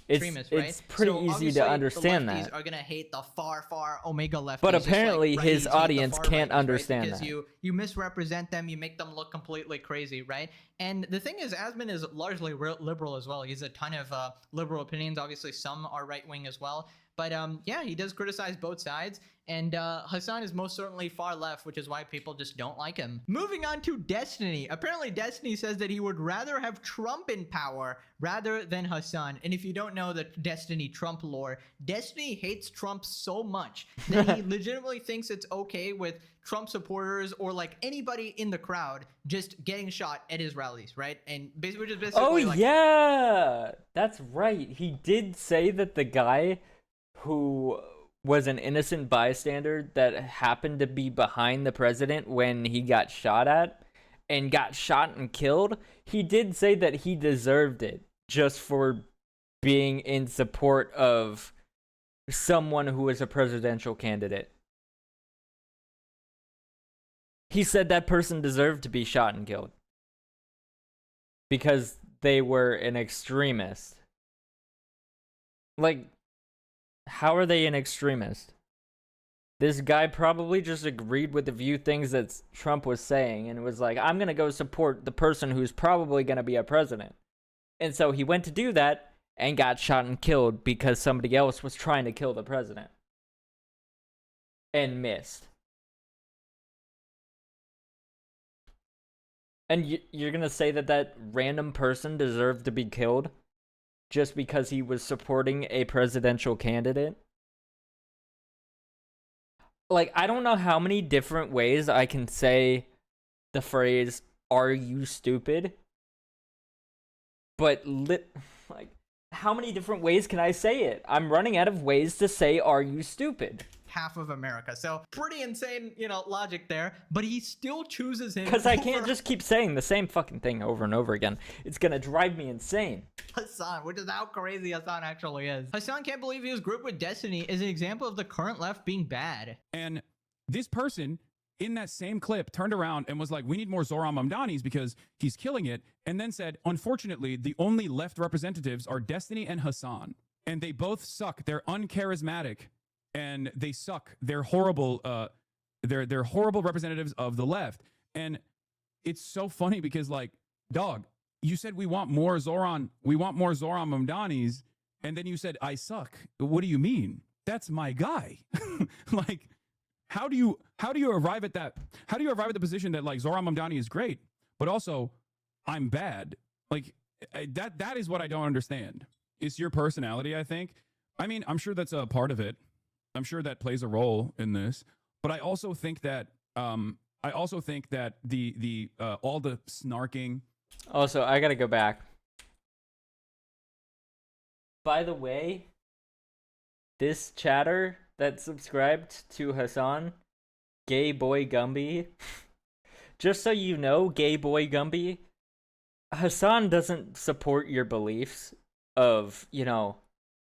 S1: It's pretty easy to understand
S2: the lefties
S1: that.
S2: Are gonna hate the far omega lefties.
S1: But
S2: just
S1: apparently
S2: like
S1: his
S2: righties hate the
S1: audience
S2: far
S1: can't
S2: righties,
S1: understand
S2: right? Because
S1: that.
S2: you misrepresent them, you make them look completely crazy, right? And the thing is, Asmon is largely liberal as well. He has a ton of liberal opinions. Obviously, some are right wing as well. But yeah, he does criticize both sides. And Hasan is most certainly far left, which is why people just don't like him. Moving on to Destiny. Apparently, Destiny says that he would rather have Trump in power rather than Hasan. And if you don't know the Destiny Trump lore, Destiny hates Trump so much that he legitimately thinks it's okay with Trump supporters or like anybody in the crowd just getting shot at his rallies, right? And basically,
S1: Oh yeah, that's right. He did say that the guy who was an innocent bystander that happened to be behind the president when he got shot at and got shot and killed, he did say that he deserved it just for being in support of someone who was a presidential candidate. He said that person deserved to be shot and killed because they were an extremist. Like, how are they an extremist? This guy probably just agreed with a few things that Trump was saying and was like, I'm going to go support the person who's probably going to be a president. And so he went to do that and got shot and killed because somebody else was trying to kill the president. And missed. And you're going to say that that random person deserved to be killed just because he was supporting a presidential candidate? Like, I don't know how many different ways I can say the phrase, "Are you stupid?" But like, how many different ways can I say it? I'm running out of ways to say, "Are you stupid?"
S2: Half of America. So pretty insane, logic there, but he still chooses him.
S1: Because I can't just keep saying the same fucking thing over and over again. It's gonna drive me insane.
S2: Hasan, which is how crazy Hasan actually is. Hasan can't believe he was grouped with Destiny is an example of the current left being bad.
S4: And this person in that same clip turned around and was like, we need more Zoran Mamdanis because he's killing it. And then said, unfortunately, the only left representatives are Destiny and Hasan. And they both suck. They're uncharismatic. And they suck. They're horrible. They're horrible representatives of the left. And it's so funny because, like, dog, you said we want more Zoran Mamdanis, and then you said I suck. What do you mean? That's my guy. Like, how do you arrive at that? How do you arrive at the position that like Zoran Mamdani is great, but also I'm bad? Like that is what I don't understand. It's your personality, I think. I mean, I'm sure that's a part of it. I'm sure that plays a role in this, but I also think that the all the snarking.
S1: Also, I gotta go back. By the way, this chatter that subscribed to Hasan, Gay Boy Gumby, just so you know, Gay Boy Gumby, Hasan doesn't support your beliefs of, you know,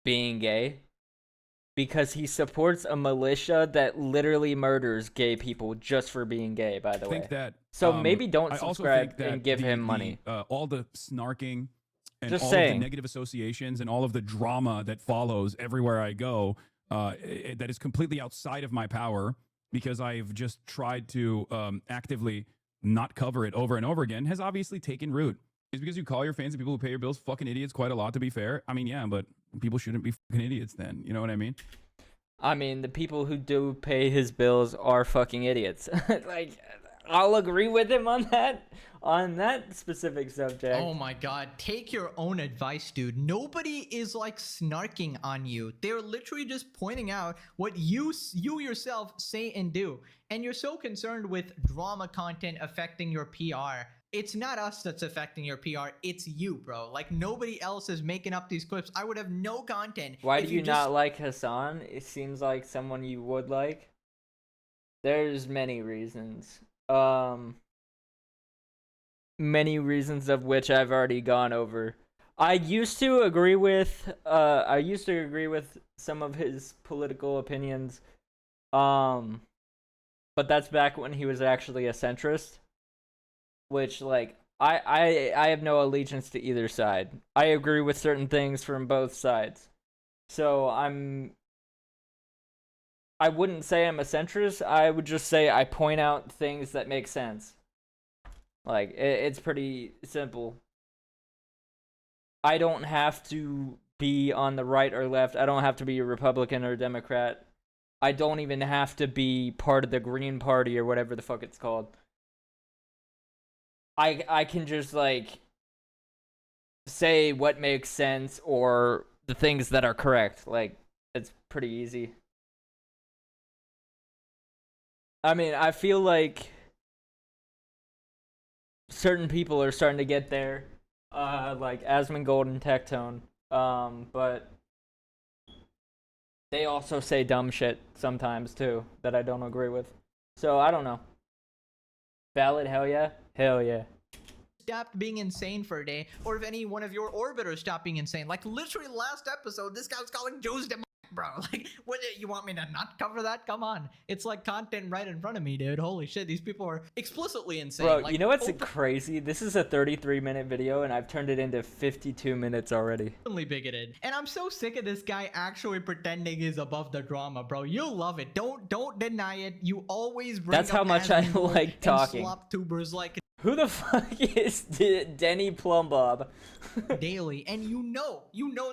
S1: being gay because he supports a militia that literally murders gay people just for being gay, by the way.
S4: think that
S1: So maybe don't
S4: I also
S1: subscribe
S4: think that
S1: and give him money.
S4: all the snarking and
S1: Just
S4: all of
S1: saying.
S4: the negative associations and all of the drama that follows everywhere I go, that is completely outside of my power because I've just tried to actively not cover it over and over again, has obviously taken root. Is because you call your fans and people who pay your bills fucking idiots quite a lot, to be fair. I mean, yeah, but people shouldn't be fucking idiots then. You know what I mean?
S1: I mean, the people who do pay his bills are fucking idiots. Like, I'll agree with him on that specific subject.
S2: Oh my god, take your own advice, dude. Nobody is like snarking on you. They're literally just pointing out what you yourself say and do. And you're so concerned with drama content affecting your PR. It's not us that's affecting your PR, it's you, bro. Like, nobody else is making up these clips. I would have no content.
S1: Why
S2: if
S1: do you
S2: just...
S1: not like Hasan? It seems like someone you would like. There's many reasons. Many reasons of which I've already gone over. I used to agree with some of his political opinions. But that's back when he was actually a centrist. Which, like, I have no allegiance to either side. I agree with certain things from both sides. So I wouldn't say I'm a centrist. I would just say I point out things that make sense. Like, it's pretty simple. I don't have to be on the right or left. I don't have to be a Republican or a Democrat. I don't even have to be part of the Green Party or whatever the fuck it's called. I can just, like, say what makes sense or the things that are correct. Like, it's pretty easy. I mean, I feel like certain people are starting to get there, like Asmon Gold and Tectone, but they also say dumb shit sometimes, too, that I don't agree with. So, I don't know. Valid, hell yeah? Hell yeah.
S2: Stopped being insane for a day, or if any one of your orbiters stopped being insane. Like, literally last episode, this guy was calling Jews demonic, bro. Like, what, you want me to not cover that? Come on. It's like content right in front of me, dude. Holy shit, these people are explicitly insane.
S1: Bro,
S2: like,
S1: you know what's crazy? This is a 33-minute video, and I've turned it into 52 minutes already.
S2: Openly bigoted. And I'm so sick of this guy actually pretending he's above the drama, bro. You'll love it. Don't deny it. You always bring
S1: That's
S2: up
S1: how much I
S2: Asmon
S1: like talking.
S2: and slop tubers like
S1: Who the fuck is Denny Plumbob?
S2: daily, and you know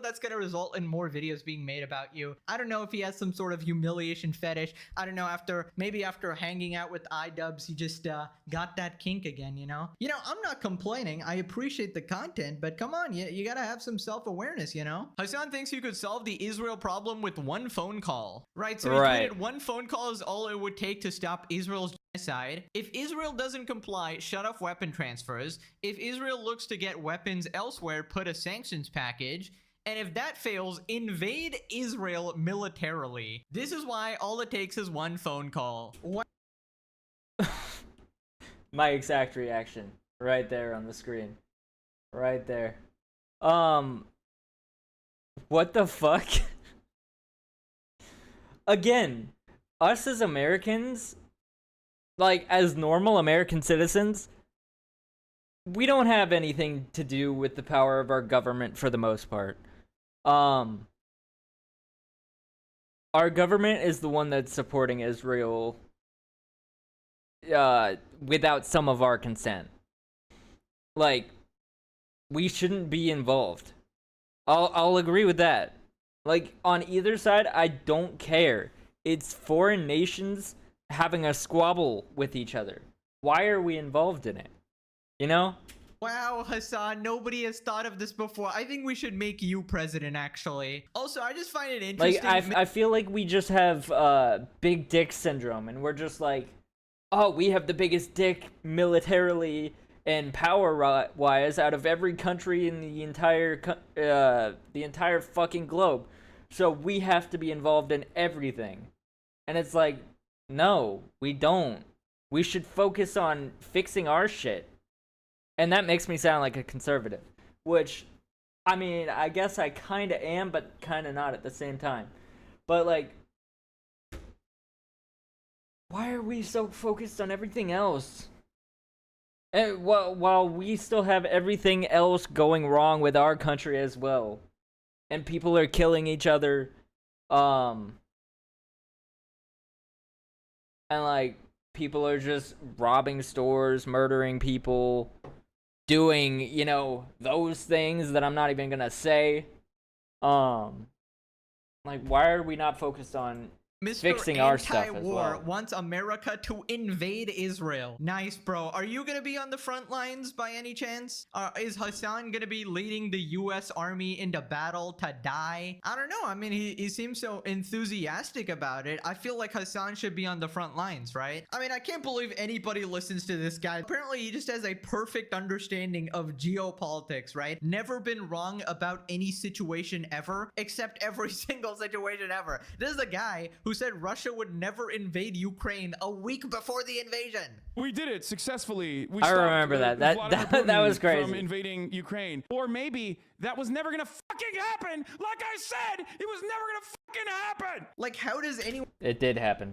S2: that's gonna result in more videos being made about you. I don't know if he has some sort of humiliation fetish. I don't know, maybe after hanging out with iDubbbz, he just got that kink again, you know? I'm not complaining. I appreciate the content, but come on, you gotta have some self-awareness, you know? Hasan thinks you could solve the Israel problem with one phone call. Right, so he tweeted, one phone call is all it would take to stop Israel's genocide. If Israel doesn't comply, shut off weapon transfers. If Israel looks to get weapons elsewhere, put a sanctions package. And if that fails, invade Israel militarily. This is why all it takes is one phone call.
S1: My exact reaction. Right there on the screen. Right there. What the fuck? Again, us as Americans, like, as normal American citizens, we don't have anything to do with the power of our government for the most part. Our government is the one that's supporting Israel without some of our consent. Like, we shouldn't be involved. I'll agree with that. Like, on either side, I don't care. It's foreign nations having a squabble with each other. Why are we involved in it? You know?
S2: Wow, Hasan, nobody has thought of this before. I think we should make you president, actually. Also, I just find it interesting.
S1: Like, I feel like we just have big dick syndrome, and we're just like, oh, we have the biggest dick militarily and power-wise out of every country in the entire fucking globe. So we have to be involved in everything. And it's like, no, we don't. We should focus on fixing our shit. And that makes me sound like a conservative, which, I mean, I guess I kind of am, but kind of not at the same time. But, like, why are we so focused on everything else? And while we still have everything else going wrong with our country as well. And people are killing each other. And, like, people are just robbing stores, murdering people, doing, you know, those things that I'm not even gonna say. Like, why are we not focused on fixing our stuff as well?
S2: Wants America to invade Israel. Nice, bro. Are you gonna be on the front lines by any chance? Is Hasan gonna be leading the U.S. Army into battle to die? I don't know. I mean, he seems so enthusiastic about it. I feel like Hasan should be on the front lines, right? I mean, I can't believe anybody listens to this guy. Apparently, he just has a perfect understanding of geopolitics, right? Never been wrong about any situation ever, except every single situation ever. This is a guy who said Russia would never invade Ukraine a week before the invasion.
S4: We did it successfully. We
S1: I remember that. That was crazy.
S4: From invading Ukraine. Or maybe that was never gonna fucking happen. Like I said, it was never gonna fucking happen.
S2: Like, how does anyone
S1: It did happen.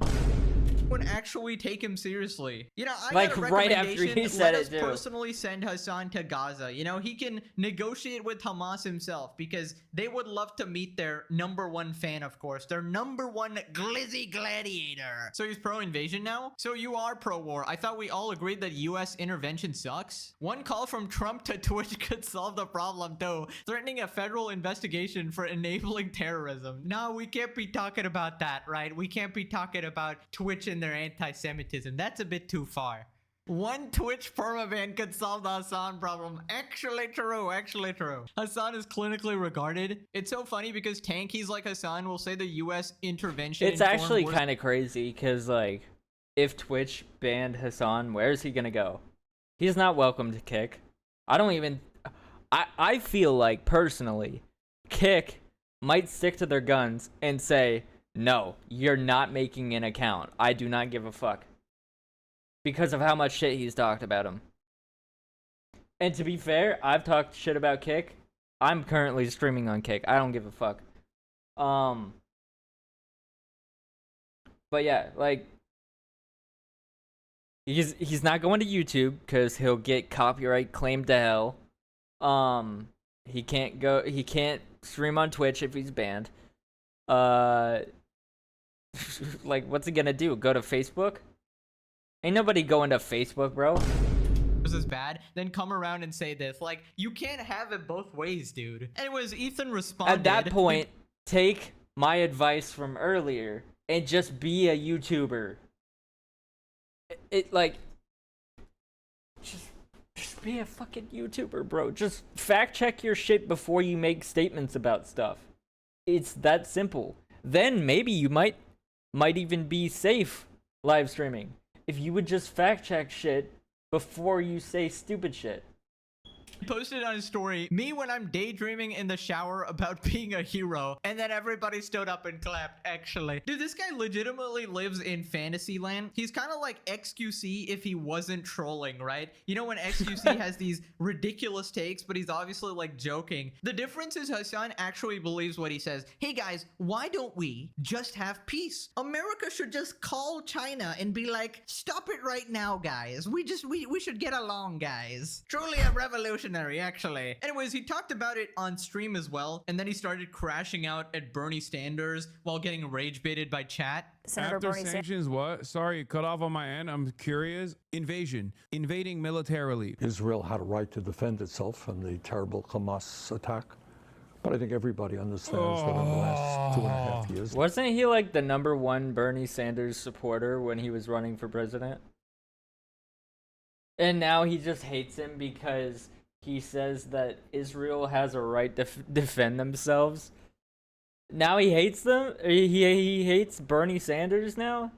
S2: actually take him seriously? You know, I
S1: Like,
S2: got a
S1: right after
S2: recommendation.
S1: he said
S2: Let
S1: it,
S2: us
S1: too.
S2: personally send Hasan to Gaza. You know, he can negotiate with Hamas himself because they would love to meet their #1 fan, of course. Their #1 glizzy gladiator. So he's pro-invasion now? So you are pro-war. I thought we all agreed that U.S. intervention sucks. One call from Trump to Twitch could solve the problem too. Threatening a federal investigation for enabling terrorism. No, we can't be talking about that, right? We can't be talking about Twitch and their anti-Semitism. That's a bit too far. One Twitch permaban could solve the Hasan problem. Actually true, actually true. Hasan is clinically regarded. It's so funny because tankies like Hasan will say the U.S. intervention.
S1: It's actually kind of crazy because, like, if Twitch banned Hasan, where's he gonna go? He's not welcome to Kick. I don't even... I feel like, personally, Kick might stick to their guns and say, no, you're not making an account. I do not give a fuck. Because of how much shit he's talked about him. And to be fair, I've talked shit about Kick. I'm currently streaming on Kick. I don't give a fuck. But yeah, like, he's not going to YouTube because he'll get copyright claimed to hell. He can't stream on Twitch if he's banned. Like, what's he gonna do? Go to Facebook? Ain't nobody going to Facebook, bro.
S2: This is bad, then come around and say this. Like, you can't have it both ways, dude. Anyways, Ethan responded.
S1: At that point, take my advice from earlier and just be a YouTuber. Just be a fucking YouTuber, bro. Just fact check your shit before you make statements about stuff. It's that simple. Then maybe you might even be safe live streaming if you would just fact check shit before you say stupid shit.
S2: Posted on his story, me when I'm daydreaming in the shower about being a hero, and then everybody stood up and clapped, actually. Dude, this guy legitimately lives in fantasy land. He's kind of like XQC if he wasn't trolling, right? You know when XQC has these ridiculous takes, but he's obviously like joking. The difference is Hasan actually believes what he says. Hey guys, why don't we just have peace? America should just call China and be like, stop it right now, guys. We should get along, guys. Truly a revolution. Actually. Anyways, he talked about it on stream as well, and then he started crashing out at Bernie Sanders while getting rage baited by chat.
S4: After sanctions, what? Sorry, cut off on my end. I'm curious. Invasion. Invading militarily.
S17: Israel had a right to defend itself from the terrible Hamas attack. But I think everybody understands that in the last 2.5 years.
S1: Wasn't he like the #1 Bernie Sanders supporter when he was running for president? And now he just hates him because he says that Israel has a right to defend themselves. Now he hates them? He hates Bernie Sanders now?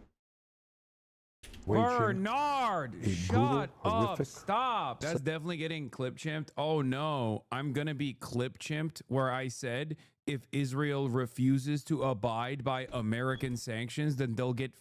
S4: Bernard, shut up. Stop. That's definitely getting clip champed. Oh no, I'm going to be clip champed where I said if Israel refuses to abide by American sanctions, then they'll get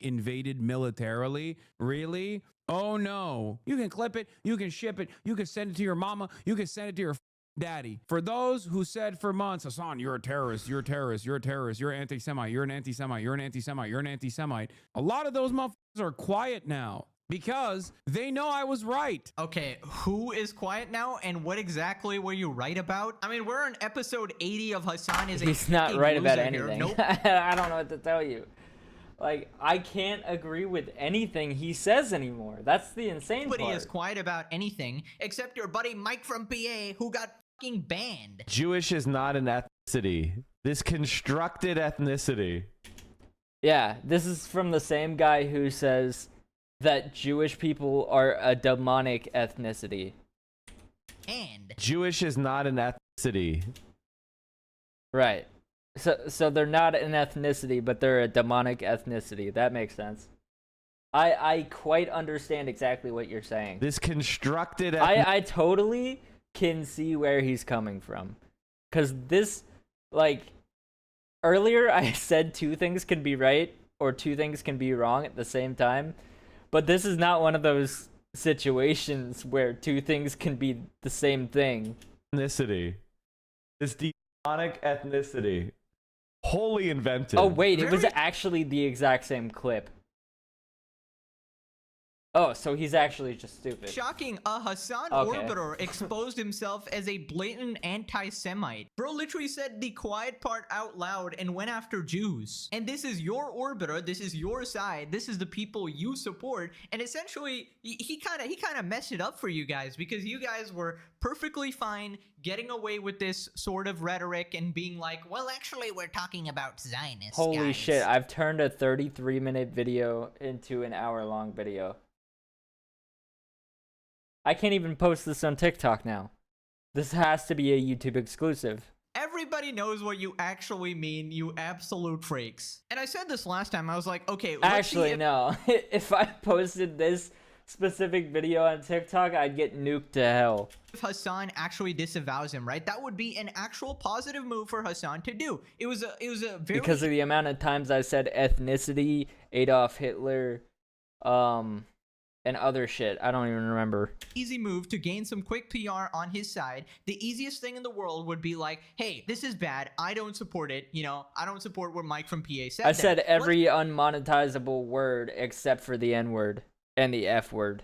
S4: invaded militarily. Really? Oh no. You can clip it, you can ship it, you can send it to your mama, you can send it to your daddy. For those who said for months, Hasan, you're a terrorist, you're a terrorist, you're a terrorist, you're an anti-Semite, you're an anti-Semite, you're an anti-Semite, you're an anti-Semite. A lot of those motherfuckers are quiet now because they know I was right.
S2: Okay, who is quiet now and what exactly were you right about? I mean, we're on episode 80 of Hasan is a
S1: He's not
S2: fucking
S1: right about
S2: loser here.
S1: anything.
S2: Nope.
S1: I don't know what to tell you. Like, I can't agree with anything he says anymore. That's the insane
S2: Nobody
S1: part.
S2: is quiet about anything except your buddy Mike from PA who got fucking banned.
S18: Jewish is not an ethnicity. This constructed ethnicity.
S1: Yeah, this is from the same guy who says that Jewish people are a demonic ethnicity.
S2: And
S18: Jewish is not an ethnicity.
S1: Right. So they're not an ethnicity, but they're a demonic ethnicity. That makes sense. I quite understand exactly what you're saying.
S18: This constructed
S1: I totally can see where he's coming from. Because this, like, earlier I said two things can be right or two things can be wrong at the same time. But this is not one of those situations where two things can be the same thing.
S18: Ethnicity. This demonic ethnicity. Wholly invented.
S1: Oh, wait, it was actually the exact same clip. Oh, so he's actually just stupid.
S2: Shocking, a Hasan
S1: Okay.
S2: Orbiter exposed himself as a blatant anti-Semite. Bro literally said the quiet part out loud and went after Jews. And this is your Orbiter, this is your side, this is the people you support, and essentially, he kind of messed it up for you guys because you guys were perfectly fine getting away with this sort of rhetoric and being like, well, actually, we're talking about Zionists,
S1: Holy
S2: guys.
S1: shit, I've turned a 33-minute video into an hour-long video. I can't even post this on TikTok now. This has to be a YouTube exclusive.
S2: Everybody knows what you actually mean, you absolute freaks. And I said this last time, I was like, okay, let's
S1: Actually,
S2: see if
S1: no. If I posted this specific video on TikTok, I'd get nuked to hell.
S2: if Hasan actually disavows him, right? That would be an actual positive move for Hasan to do. It was a very
S1: Because of the amount of times I said ethnicity, Adolf Hitler, and other shit. I don't even remember.
S2: easy move to gain some quick PR on his side. The easiest thing in the world would be like, hey, this is bad. I don't support it. You know, I don't support what Mike from PA said.
S1: I said every unmonetizable word except for the N word and the F word.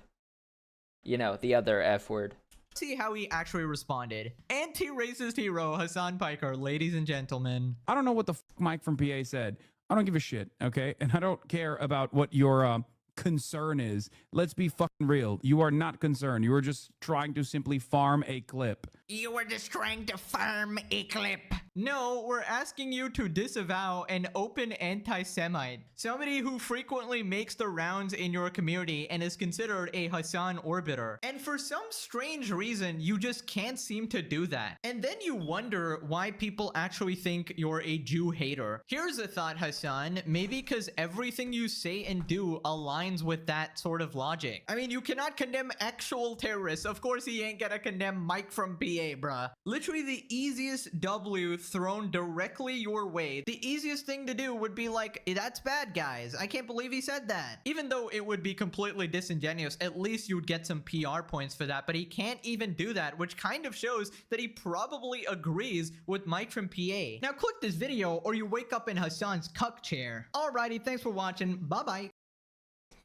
S1: You know, the other F word.
S2: Let's see how he actually responded. Anti-racist hero Hasan Piker, ladies and gentlemen.
S4: I don't know what the Mike from PA said. I don't give a shit, okay? And I don't care about what your concern is. Let's be fucking real. You are not concerned. You are just trying to simply farm a clip.
S2: You were just trying to farm a clip. No, we're asking you to disavow an open anti-Semite. Somebody who frequently makes the rounds in your community and is considered a Hasan orbiter. And for some strange reason, you just can't seem to do that. And then you wonder why people actually think you're a Jew hater. Here's a thought, Hasan. Maybe because everything you say and do aligns with that sort of logic. I mean, you cannot condemn actual terrorists. Of course, he ain't gonna condemn Mike from PA, bruh. Literally the easiest W thrown directly your way. The easiest thing to do would be like, that's bad, guys. I can't believe he said that. Even though it would be completely disingenuous, at least you'd get some PR points for that, but he can't even do that, which kind of shows that he probably agrees with Mike from PA. Now click this video or you wake up in Hasan's cuck chair. Alrighty, thanks for watching. Bye-bye.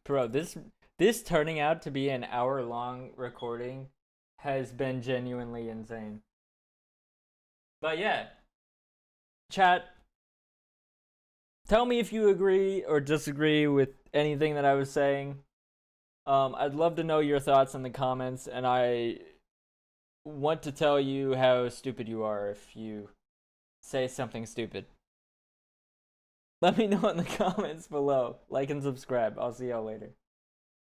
S1: Bro, this turning out to be an hour-long recording has been genuinely insane. But yeah, chat, tell me if you agree or disagree with anything that I was saying. I'd love to know your thoughts in the comments, and I want to tell you how stupid you are if you say something stupid. Let me know in the comments below. Like and subscribe. I'll see y'all later.